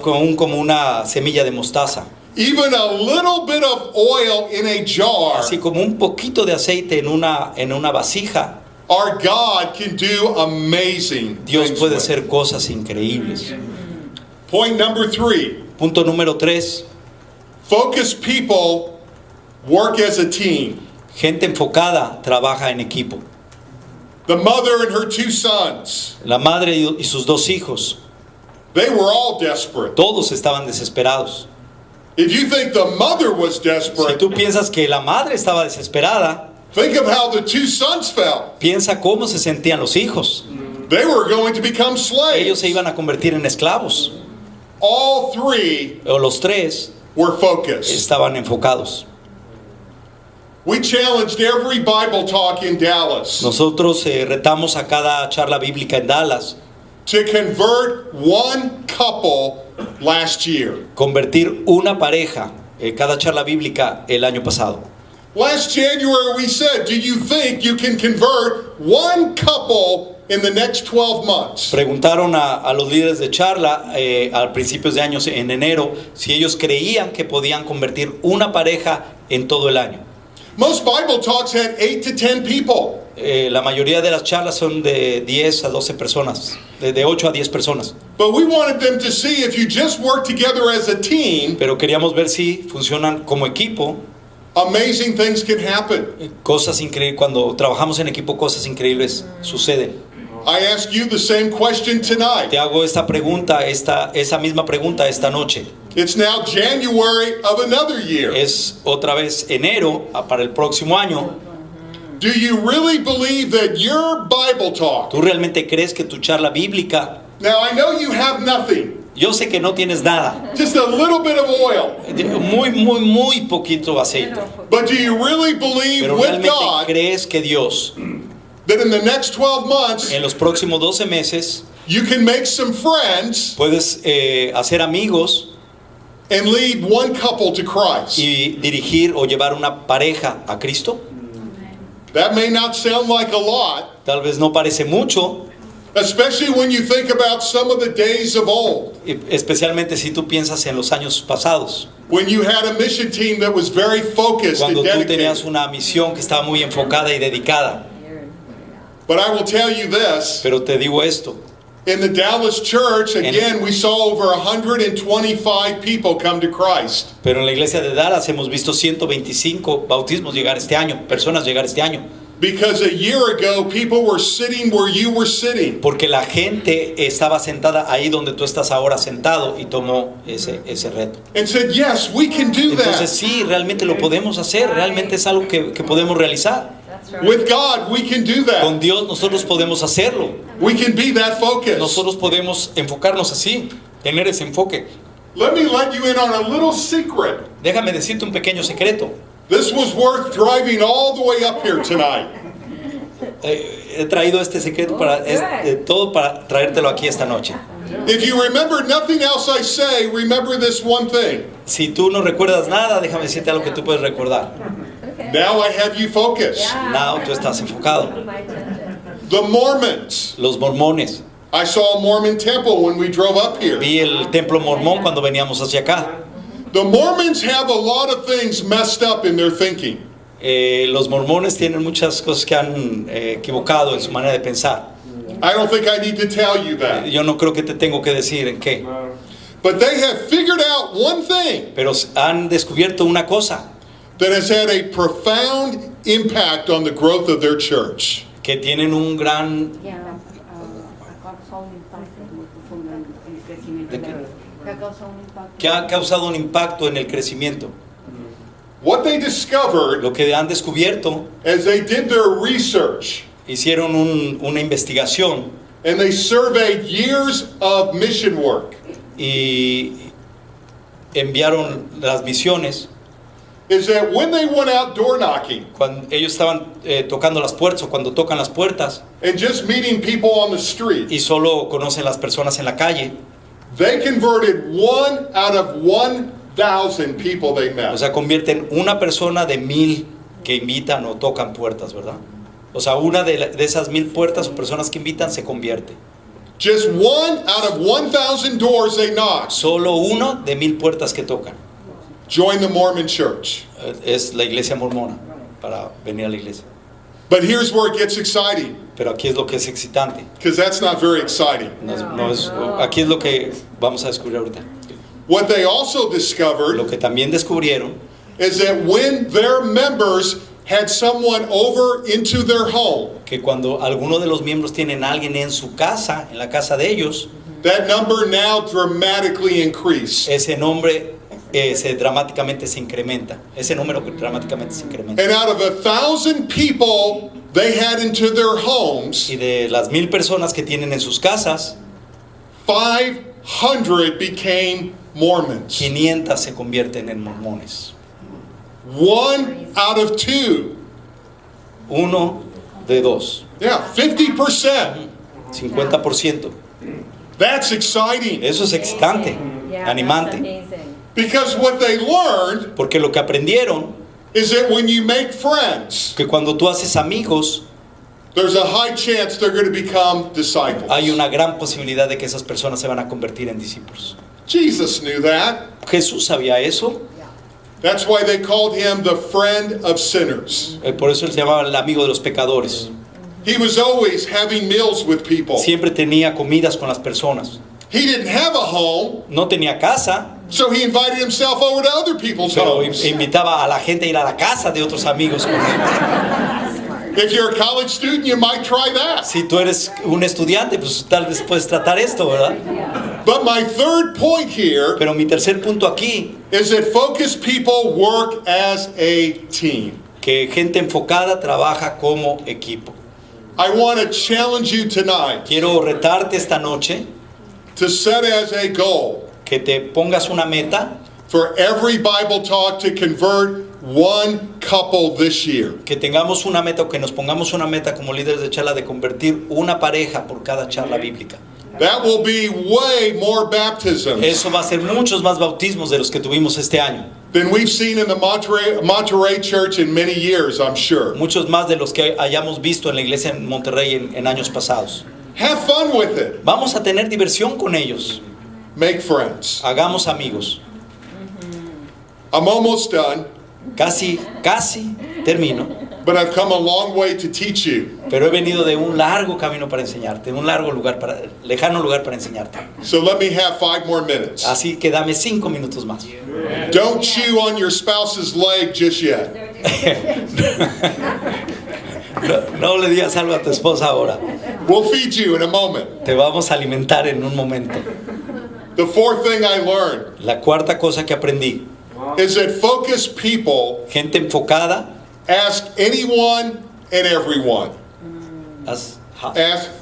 Como una semilla de mostaza. Even a little bit of oil in a jar. Así como un poquito de aceite en una vasija. Our God can do amazing Dios things puede with. hacer cosas increíbles. Point number 3. Punto número 3. Focused people work as a team. Gente enfocada trabaja en equipo. The mother and her 2 sons, La madre y sus 2 hijos, they were all desperate. todos estaban desesperados. If you think the mother was Si desperate, tú piensas que la madre estaba desesperada, think of how the 2 sons felt. piensa cómo se sentían los hijos. They were going to become Ellos slaves. se iban a convertir en esclavos. All 3 O los 3 were focused. estaban enfocados. We challenged every Bible talk in Dallas Nosotros retamos a cada charla bíblica en Dallas to convert one couple last year. convertir una pareja, cada charla bíblica el año pasado. Last January we said, do you think you can convert one couple in the next 12 months? Preguntaron a los líderes de charla al principios de años, en enero, si ellos creían que podían convertir una pareja en todo el año. Most Bible talks had 8 to 10 people. La mayoría de las charlas son de 10 a 12 personas, de 8 a 10 personas. But we wanted them to see if you just work together as a team, Pero queríamos ver si funcionan como equipo. amazing things can happen. Cosas increíbles, cuando trabajamos en equipo, cosas increíbles suceden. I ask you the same question tonight. Te hago esta pregunta, esa misma pregunta esta noche. It's now January of another year. Es otra vez enero para el próximo año. Do you really believe that your Bible talk? ¿Tú realmente crees que tu charla bíblica? Now I know you have nothing, Yo sé que no tienes nada, just a little bit of oil. muy poquito aceite. But do you really believe Pero with realmente God crees que Dios that in the next 12 months en los próximos 12 meses you can make some friends puedes hacer amigos and lead one couple to Christ? y dirigir o llevar una pareja a Cristo? That may not sound like a lot, Tal vez no parece mucho, especially when you think about some of the days of old, especialmente si tú piensas en los años pasados, when you had a mission team that was very focused and cuando tú tenías dedicated. una misión que estaba muy enfocada y dedicada. But I will tell you this, Pero te digo esto, in the Dallas church, again, we saw over 125 people come to Christ. pero en la iglesia de Dallas hemos visto 125 bautismos llegar este año, personas llegar este año, Because a year ago, people were sitting where you were sitting. porque la gente estaba sentada ahí donde tú estás ahora sentado y tomó ese reto. And said, yes, we can do Entonces that. sí, realmente lo podemos hacer, realmente es algo que podemos realizar. That's right. With God, we can do Con that. Dios nosotros podemos hacerlo, We can be that focused. nosotros podemos enfocarnos así, tener ese enfoque. Let me let you in on a little secret. Déjame decirte un pequeño secreto. This was worth driving all the way up here tonight. He traído este secreto todo para traértelo aquí esta noche. If you remember nothing else I say, remember this one thing. Si tú no recuerdas nada, déjame decirte algo que tú puedes recordar. Okay. Now I have you focused. Yeah. Now tú estás enfocado. My attention. The Mormons. Los mormones. I saw a Mormon temple when we drove up here. Vi el templo mormón cuando veníamos hacia acá. The Mormons have a lot of things messed up in their thinking. Los mormones tienen muchas cosas que han equivocado en su manera de pensar. I don't think I need to tell you that. Yo no creo que te tengo que decir en qué, But they have figured out one thing pero han descubierto una cosa that has had a profound impact on the growth of their church. que tienen un gran que ha causado un impacto en el crecimiento. What they discovered Lo que han descubierto, as they did their research hicieron una investigación and they surveyed years of mission work y enviaron las misiones. is that when they went out door knocking Cuando ellos estaban tocando las puertas o cuando tocan las puertas and just meeting people on the street, y solo conocen las personas en la calle, they converted 1 out of 1,000 people they o met. sea, convierten una persona de 1000 que invitan o tocan puertas, ¿verdad? O sea, una de esas 1000 puertas o personas que invitan se convierte. Just 1 out of 1,000 doors they knocked. Solo uno de 1000 puertas que tocan Join the Mormon church. es la iglesia mormona para venir a la iglesia. But here's where it gets exciting, Pero aquí es lo que es excitante. because that's not very exciting. Aquí es lo que vamos a descubrir ahorita. What they also discovered Lo que también descubrieron is that when their members had someone over into their home, que cuando alguno de los miembros tienen a alguien en su casa, en la casa de ellos, that number now dramatically increased. ese dramáticamente se incrementa. Ese número dramáticamente se incrementa. And out of 1,000 people they had into their homes, Y de las 1000 personas que tienen en sus casas, 500 became Mormons. 500 se convierten en mormones. 1 out of 2. 1 de 2. Yeah, 50%. 50%. That's exciting. Eso es excitante, Yeah, animante. that's amazing. Because what they learned Porque lo que aprendieron, is that when you make friends, que cuando tú haces amigos, there's a high chance they're going to become disciples. hay una gran posibilidad de que esas personas se van a convertir en discípulos. Jesus knew that. Jesús sabía eso, That's why they called him the friend of sinners. por eso él se llamaba el amigo de los pecadores. He was always having meals with people. Siempre tenía comidas con las personas. He didn't have a home, No tenía casa, so he invited himself over to other people's pero homes. invitaba a la gente a ir a la casa de otros amigos con él. If you're a college student, you might try that. Si tú eres un estudiante, pues tal vez puedes tratar esto, ¿verdad? But my third point here Pero mi tercer punto aquí, is that focused people work as a team. que gente enfocada trabaja como equipo. I want to challenge you tonight Quiero retarte esta noche to set as a goal que te pongas una meta, for every Bible talk to convert one couple this year. que tengamos una meta o que nos pongamos una meta como líderes de charla de convertir una pareja por cada charla bíblica. That will be way more baptisms Eso va a ser muchos más bautismos de los que tuvimos este año. than we've seen in the Monterey Church in many years, I'm sure. Muchos más de los que hayamos visto en la iglesia en Monterrey en años pasados. Have fun with it. Vamos a tener diversión con ellos. Make friends. Hagamos amigos. I'm almost done, Casi termino. but I've come a long way to teach you. Pero he venido de un largo camino para enseñarte, un lejano lugar para enseñarte. So let me have 5 more minutes. Así que dame 5 minutos más. Don't chew on your spouse's leg just yet. No le digas algo a tu esposa ahora. We'll feed you in a moment. Te vamos a alimentar en un momento. The fourth thing I learned La cuarta cosa que aprendí, is that focused people gente enfocada, ask anyone and everyone.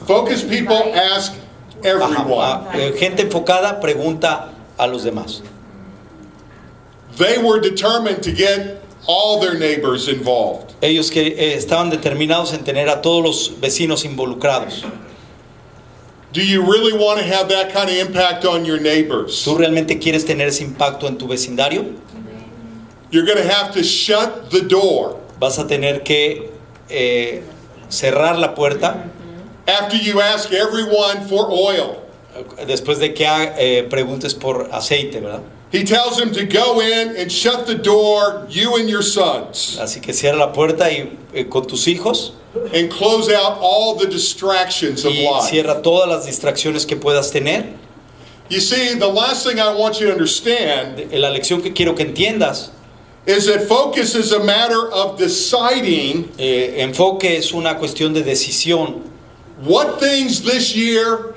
Focused people ask everyone. gente enfocada pregunta a los demás. They were determined to get all their neighbors involved. Ellos que estaban determinados en tener a todos los vecinos involucrados. Do you really want to have that kind of impact on your neighbors? ¿Tú realmente quieres tener ese impacto en tu vecindario? You're going to have to shut the door Vas a tener que cerrar la puerta after you ask everyone for oil. después de que preguntes por aceite, ¿verdad? He tells them to go in and shut the door, you and your sons, Así que cierra la puerta y con tus hijos and close out all the distractions of y life. cierra todas las distracciones que puedas tener. You see, the last thing I want you to understand La lección que quiero que entiendas, is that focus is a matter of deciding enfoque es una cuestión de decisión. what things this year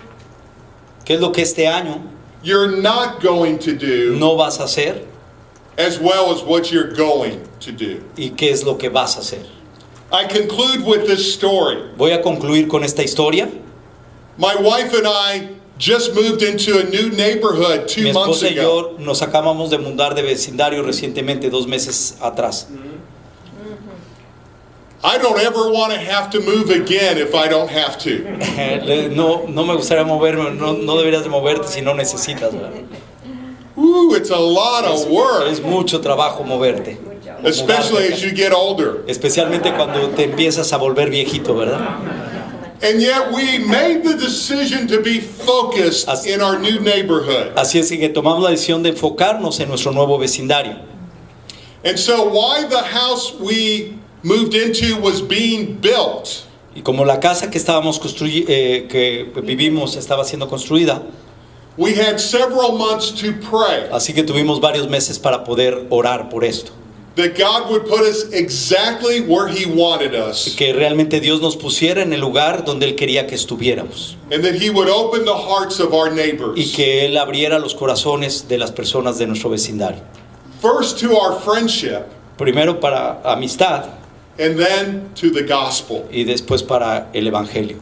¿Qué es lo que este año you're not going to do no vas a hacer as well as what you're going to do. y qué es lo que vas a hacer? I conclude with this story. Voy a concluir con esta historia. My wife and I just moved into a new neighborhood Mi 2 months esposa y ago. yo nos acabamos de mudar de vecindario recientemente, 2 meses atrás. I don't ever want to have to move again if I don't have to. No me gustaría moverme, no deberías de moverte si no necesitas, ¿verdad? Ooh, it's a lot of work, Es mucho trabajo moverte, especially as you get older. especialmente cuando te empiezas a volver viejito, ¿verdad? And yet we made the decision to be focused in our new neighborhood. Así es que tomamos la decisión de enfocarnos en nuestro nuevo vecindario. And so while the house we moved into was being built, Y como la casa que que vivimos estaba siendo construida, We had several months to pray Así que tuvimos varios meses para poder orar por esto. that God would put us exactly where He wanted us, Que realmente Dios nos pusiera en el lugar donde Él quería que estuviéramos. and that He would open the hearts of our Y neighbors. que Él abriera los corazones de las personas de nuestro vecindario. First to our friendship, Primero para amistad and then to the gospel. y después para el evangelio.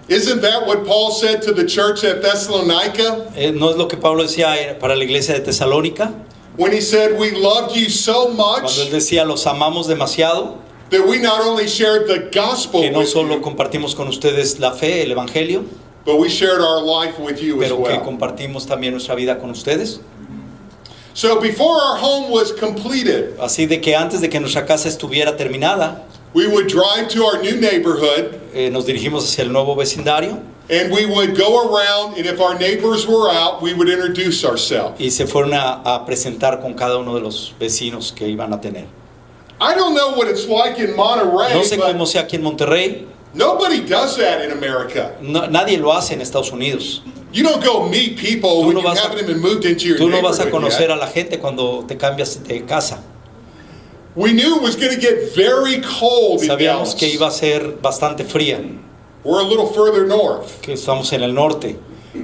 Isn't that what Paul said to the church at Thessalonica? ¿No es lo que Pablo decía para la iglesia de Tesalónica? When he said, we loved you so Cuando much Él decía, los amamos demasiado, that we not only shared the gospel que no with solo you, compartimos con ustedes la fe, el evangelio, but we shared our life with you as pero que well. compartimos también nuestra vida con ustedes. So before our home was completed, Así de que antes de que nuestra casa estuviera terminada, we would drive to our new neighborhood nos dirigimos hacia el nuevo vecindario and we would go around, and if our neighbors were out, we would introduce ourselves. y se fueron a presentar con cada uno de los vecinos que iban a tener. I don't know what it's like in Monterrey, No sé cómo but sea aquí en Monterrey, nobody does that in America. nadie lo hace en Estados Unidos. You don't go meet people Tú when no you vas a- haven't even moved into your Tú no vas a neighborhood conocer yet. a la gente cuando te cambias de casa. We knew it was going to get very cold in Sabíamos Dallas. que iba a ser bastante fría, We're a little further north. que estamos en el norte.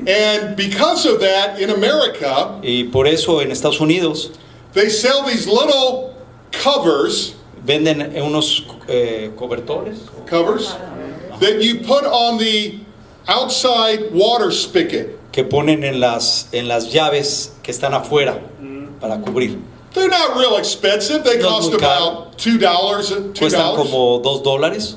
And because of that, in America, Y por eso en Estados Unidos they sell these little covers venden unos cobertores that you put on the outside water spigot. que ponen en las llaves que están afuera para cubrir. They're not real expensive. They No es cost muy caro. about $2. Cuestan como $2.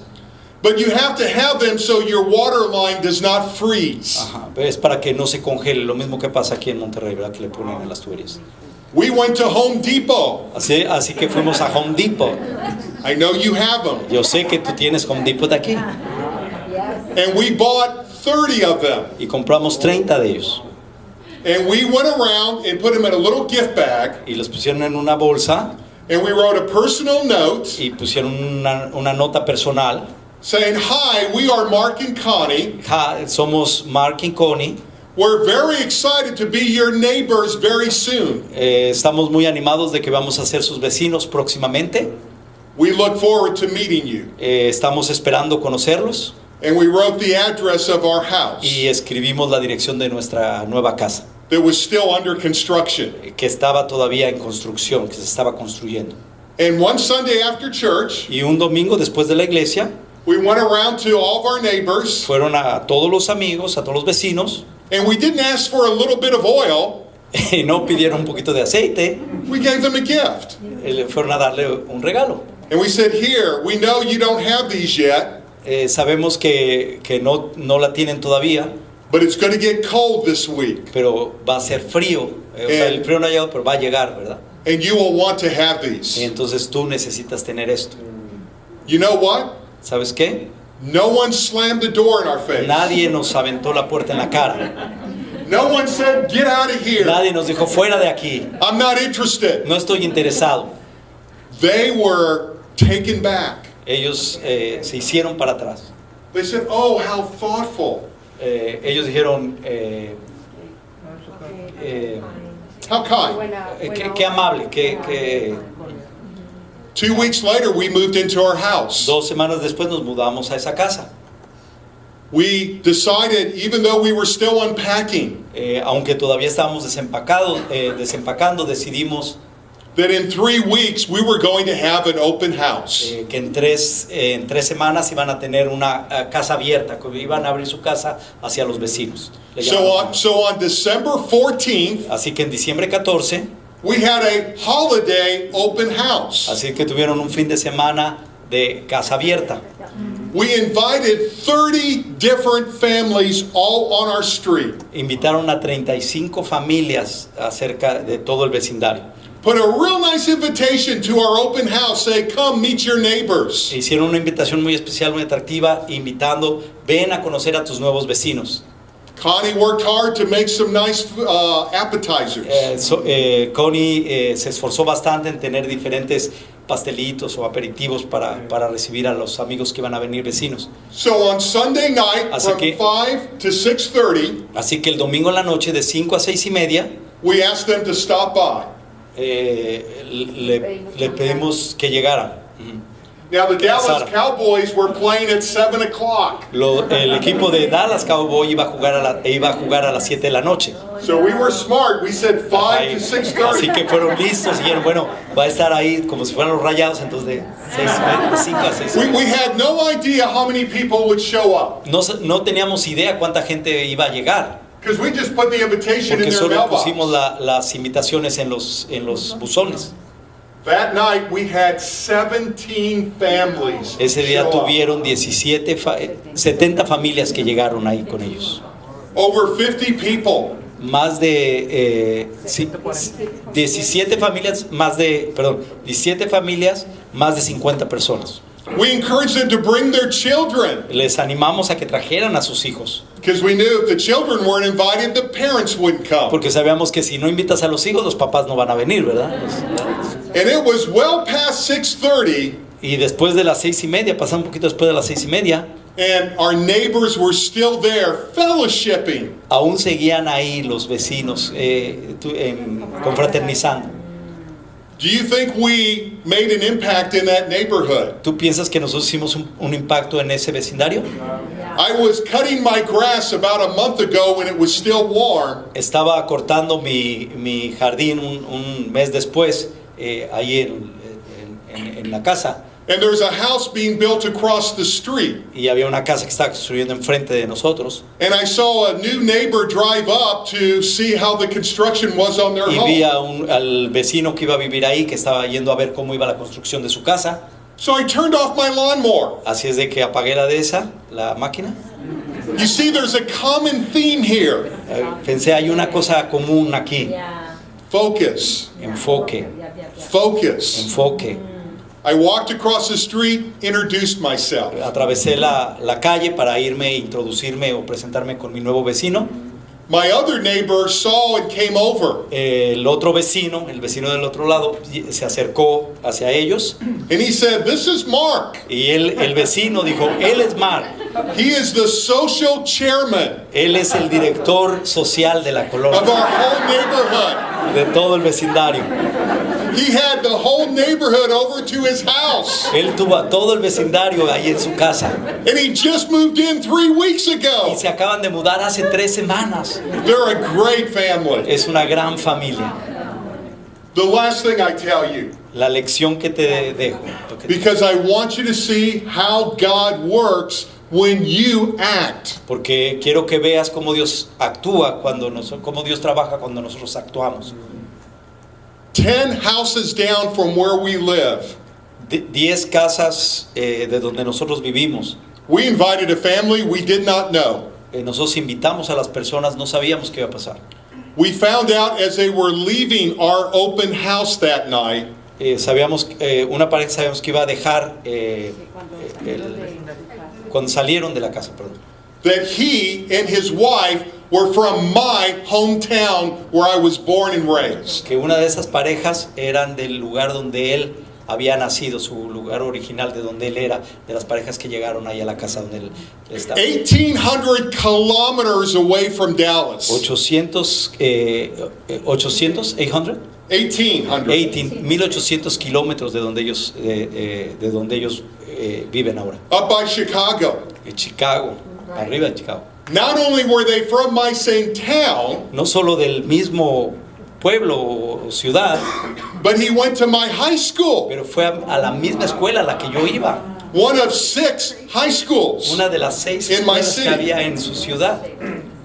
But you have to have them so your water line does not freeze. Ajá, es para que no se congele, lo mismo que pasa aquí en Monterrey, ¿verdad? Que le ponen en las tuberías. We went to Home Depot. Así que fuimos a Home Depot. I know you have them. Yo sé que tú tienes Home Depot de aquí. And we bought 30 of them. Y compramos 30 de ellos. And we went around and put them in a little gift bag. Y los pusieron en una bolsa And we wrote a personal note y pusieron una nota personal. saying, hi, we are Mark and Connie. Somos Mark y Connie. We're very excited to be your neighbors very soon. Estamos muy animados de que vamos a ser sus vecinos próximamente. We look forward to meeting you. Estamos esperando conocerlos. And we wrote the address of our house Y escribimos la dirección de nuestra nueva casa, that was still under construction. que estaba todavía en construcción, que se estaba construyendo. And one Sunday after church, Y un domingo después de la iglesia, we went around to all of our neighbors, fueron a todos los amigos, a todos los vecinos, and we didn't ask for a little bit of oil. y no pidieron un poquito de aceite, We gave them a gift. le fueron a darle un regalo. And we said, here, we know you don't have these yet, Sabemos que no la tienen todavía, but it's going to get cold this week. pero va a ser frío. O sea, el frío no ha llegado, pero va a llegar, ¿verdad? And you will want to have Y these. entonces tú necesitas tener esto. You know what? ¿Sabes qué? No one slammed the door in our face. Nadie nos aventó la puerta en la cara. No one said, get out of here. Nadie nos dijo, fuera de aquí. I'm not interested. No estoy interesado. They were taken back. Ellos se hicieron para atrás. They said, oh, how thoughtful. Ellos dijeron, How kind. qué amable, que 2 weeks later, we moved into our house. 2 semanas después nos mudamos a esa casa. We decided, even though we were still unpacking, Aunque todavía estábamos desempacando, decidimos that in 3 weeks we were going to have an open house. que en tres semanas iban a tener una casa abierta, que iban a abrir su casa hacia los vecinos. Le llamaban. So on December 14th, Así que en diciembre 14, we had a holiday open house. así que tuvieron un fin de semana de casa abierta. We invited 30 different families all on our street. Invitaron a 35 familias acerca de todo el vecindario. Put a real nice invitation to our open house. Say, come meet your neighbors. Hicieron una invitación muy especial, muy atractiva, invitando, ven a conocer a tus nuevos vecinos. Connie worked hard to make some nice appetizers. Connie se esforzó bastante en tener diferentes pastelitos o aperitivos para recibir a los amigos que van a venir vecinos. So on Sunday night Así from que- 5 to 6:30, Así que el domingo en la noche de 5 a 6 y media we asked them to stop by. le pedimos que llegaran. Now the Dallas Sara. Cowboys were playing at 7 o'clock. El equipo de Dallas Cowboy iba a jugar a las 7 de la noche. So we were smart. We said 5 Ahí- to Así 6:30. que fueron listos y dijeron, bueno, va a estar ahí como si fueran los Rayados, entonces de 5 a 6. We had no idea how many people would show up No teníamos idea cuánta gente iba a llegar, because we just put the invitation in porque their solo mailbox. pusimos las invitaciones en los buzones. That night we had 17 families. Ese día show up. tuvieron 70 familias que llegaron ahí con ellos. Over 50 people. Más de 17 familias, más de 50 personas. We encouraged them to bring their children Les animamos a que trajeran a sus hijos, because we knew if the children weren't invited, the parents wouldn't come. porque sabíamos que si no invitas a los hijos, los papás no van a venir, ¿verdad? And it was well past 6:30, Y después de las 6:30, pasaba un poquito después de las 6:30, and our neighbors were still there fellowshipping. aún seguían ahí los vecinos confraternizando. Do you think we made an impact in that neighborhood? ¿Tú piensas que nosotros hicimos un impacto en ese vecindario? I was cutting my grass about a month ago when it was still warm, Estaba cortando mi jardín un mes después, ahí en la casa, and there's a house being built across the street. y había una casa que estaba construyendo enfrente de nosotros, And I saw a new neighbor drive up to see how the construction was on their y vi home. al vecino que iba a vivir ahí, que estaba yendo a ver cómo iba la construcción de su casa. So I turned off my lawnmower. Así es de que apagué la máquina. You see, there's a common theme here. Pensé, hay una cosa común aquí: Yeah. Focus. enfoque, Focus. enfoque. I walked across the street, introduced myself. Atravesé la calle para irme, introducirme o presentarme con mi nuevo vecino. My other neighbor saw and came over. El otro vecino, el vecino del otro lado, se acercó hacia ellos, And he said, "This is Mark. y el vecino dijo, él es Mark, He is the social chairman él es el director social de la of colonia, our whole neighborhood. de todo el vecindario. He had the whole neighborhood over to his house. Él tuvo a todo el vecindario ahí en su casa, And he just moved in 3 weeks y ago. se acaban de mudar hace 3 semanas. They're a great family. Es una gran familia. The last thing I tell you, La lección que te dejo, because I want you to see how God works when you act. porque quiero que veas cómo Dios actúa cómo Dios trabaja cuando nosotros actuamos. 10 houses down from where we live, 10 casas de donde nosotros vivimos. we invited a family we did not know. Nosotros invitamos a las personas, no sabíamos qué iba a pasar. We found out as they were leaving our open house that night Una pareja sabíamos que iba a dejar cuando salieron de la casa, perdón, that he and his wife were from my hometown where I was born and raised. que una de esas parejas eran del lugar donde él había nacido, su lugar original de donde él era, de las parejas que llegaron ahí a la casa donde él estaba. 1,800 kilometers away from Dallas. 800, 800, 1800 kilómetros de donde ellos viven ahora, Up by Chicago. en Chicago, arriba de Chicago. Not only were they from my same town, No solo del mismo pueblo o ciudad, but he went to my high school, pero fue a la misma escuela a la que yo iba, one of 6 high schools. una de las 6 In my escuelas que city. había en su ciudad.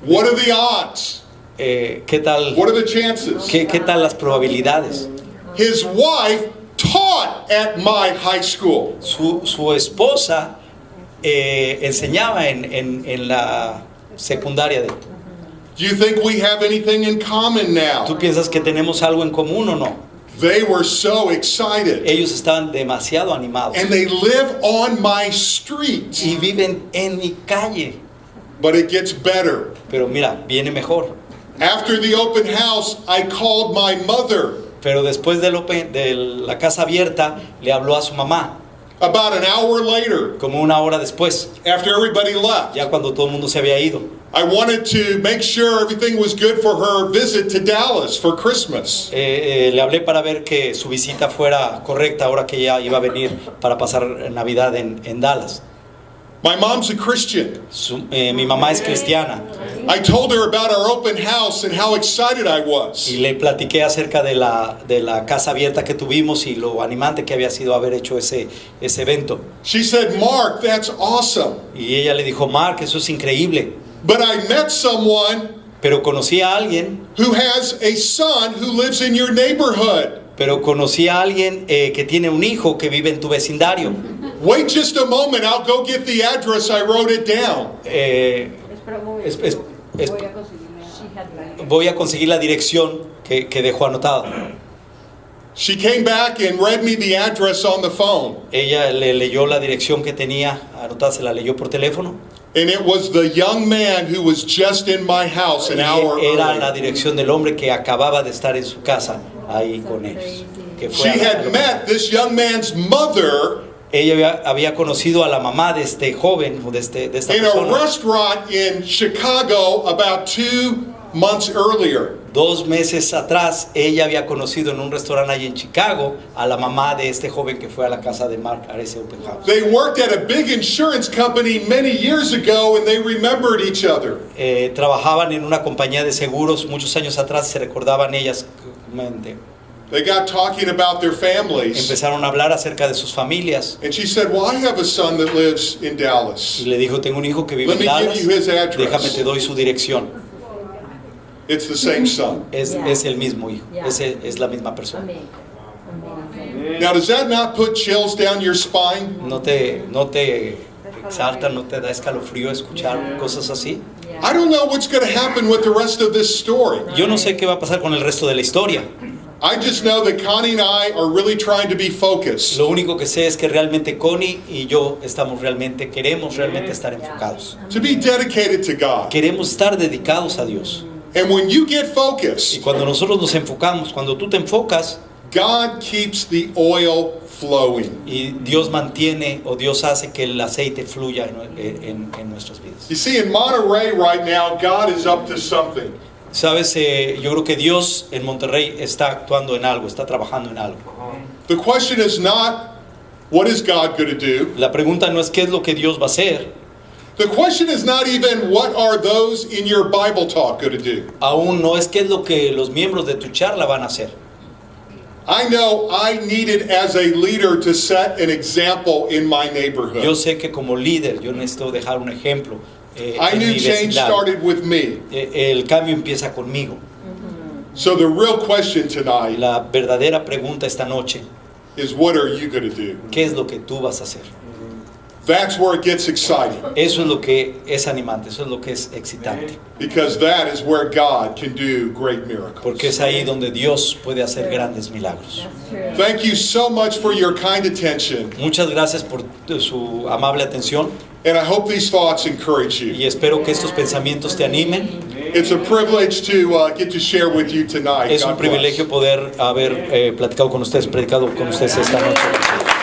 What are the odds? ¿Qué tal? What are the chances? ¿Qué tal las probabilidades? His wife taught at my high school. Su esposa enseñaba en la secundaria de... Do you think we have anything in common ¿Tú now? piensas que tenemos algo en común o no? They were so excited. Ellos estaban demasiado animados And they live on my street. y viven en mi calle. But it gets better. Pero mira, viene mejor. After the open house, I called my mother. Pero después de la casa abierta, le habló a su mamá, About an hour later, como una hora después, after everybody left, ya cuando todo el mundo se había ido. I wanted to make sure everything was good for her visit to Dallas for Christmas. Le hablé para ver que su visita fuera correcta ahora que ella iba a venir para pasar Navidad en Dallas. My mom's a Christian. Mi mamá es cristiana I told her about our open house and how excited I y was. le platiqué acerca de la casa abierta que tuvimos y lo animante que había sido haber hecho ese evento. She said, Mark, that's awesome. Y ella le dijo, Mark, eso es increíble. But I met someone Pero conocí a alguien, who has a son who lives in your neighborhood. que tiene un hijo que vive en tu vecindario. Wait just a moment, I'll go get the address, I wrote it down. Espera un momento. Es- es- es- Voy a conseguirme. She had like- Voy a conseguir la dirección que dejó anotada. She came back and read me the address on the phone. Ella le leyó la dirección que tenía anotada, se la leyó por teléfono. And it was the young man who was just in my house an hour Y era la earlier. dirección del hombre que acababa de estar en su casa ahí con ellos. Que She fue had met this young man's mother ella había conocido a la mamá de este joven o de esta in a persona restaurant in Chicago about 2 months earlier. 2 meses atrás. Ella había conocido en un restaurante allí en Chicago a la mamá de este joven que fue a la casa de Mark a ese open house. They worked at a big insurance company many years ago and they remembered each other. Trabajaban en una compañía de seguros muchos años atrás, se recordaban ellas. They got talking about their families. Empezaron a hablar acerca de sus familias And she said, well, I have a son that lives in Dallas. y le dijo, tengo un hijo que vive Let en me give Dallas, you his address. déjame te doy su dirección. It's the same son. Es el mismo hijo, Yeah. es la misma persona. Amazing. Amazing. Now, does that not put chills down your spine? ¿No te exalta, no te da escalofrío escuchar cosas así? Yeah. I don't know what's going to happen with the rest of this story. Yo no sé qué va a pasar con el resto de la historia. I just know that Connie and I are really trying to be focused. Lo único que sé es que realmente Connie y yo queremos realmente estar enfocados. To be dedicated to God. Queremos estar dedicados a Dios. And when you get Y focused, cuando nosotros nos enfocamos, cuando tú te enfocas God keeps the oil flowing. y Dios mantiene o Dios hace que el aceite fluya en nuestras vidas. You see, in Monterey right now, God is up to something. Sabes, yo creo que Dios en Monterrey está actuando en algo, está trabajando en algo. The question is not, what is God going to do? La pregunta no es qué es lo que Dios va a hacer. The question is not even, what are those in your Bible talk going to do? Aún no es qué es lo que los miembros de tu charla van a hacer. I know I needed as a leader to set an example in my Yo neighborhood. sé que como líder yo necesito dejar un ejemplo. I En knew mi change vecindario. started with me. El cambio empieza conmigo. So the real question tonight La verdadera pregunta esta noche, is, what are you going to do? ¿qué es lo que tú vas a hacer? That's where it gets exciting, Eso es lo que es animante, eso es lo que es excitante. because that is where God can do great miracles. Porque es ahí donde Dios puede hacer grandes milagros. That's true. Thank you so much for your kind attention, Muchas gracias por su amable atención and I hope these thoughts encourage you. y espero que estos pensamientos te animen. It's a privilege to get to share with you tonight. Es un God bless. privilegio poder haber platicado con ustedes, predicado con ustedes esta noche.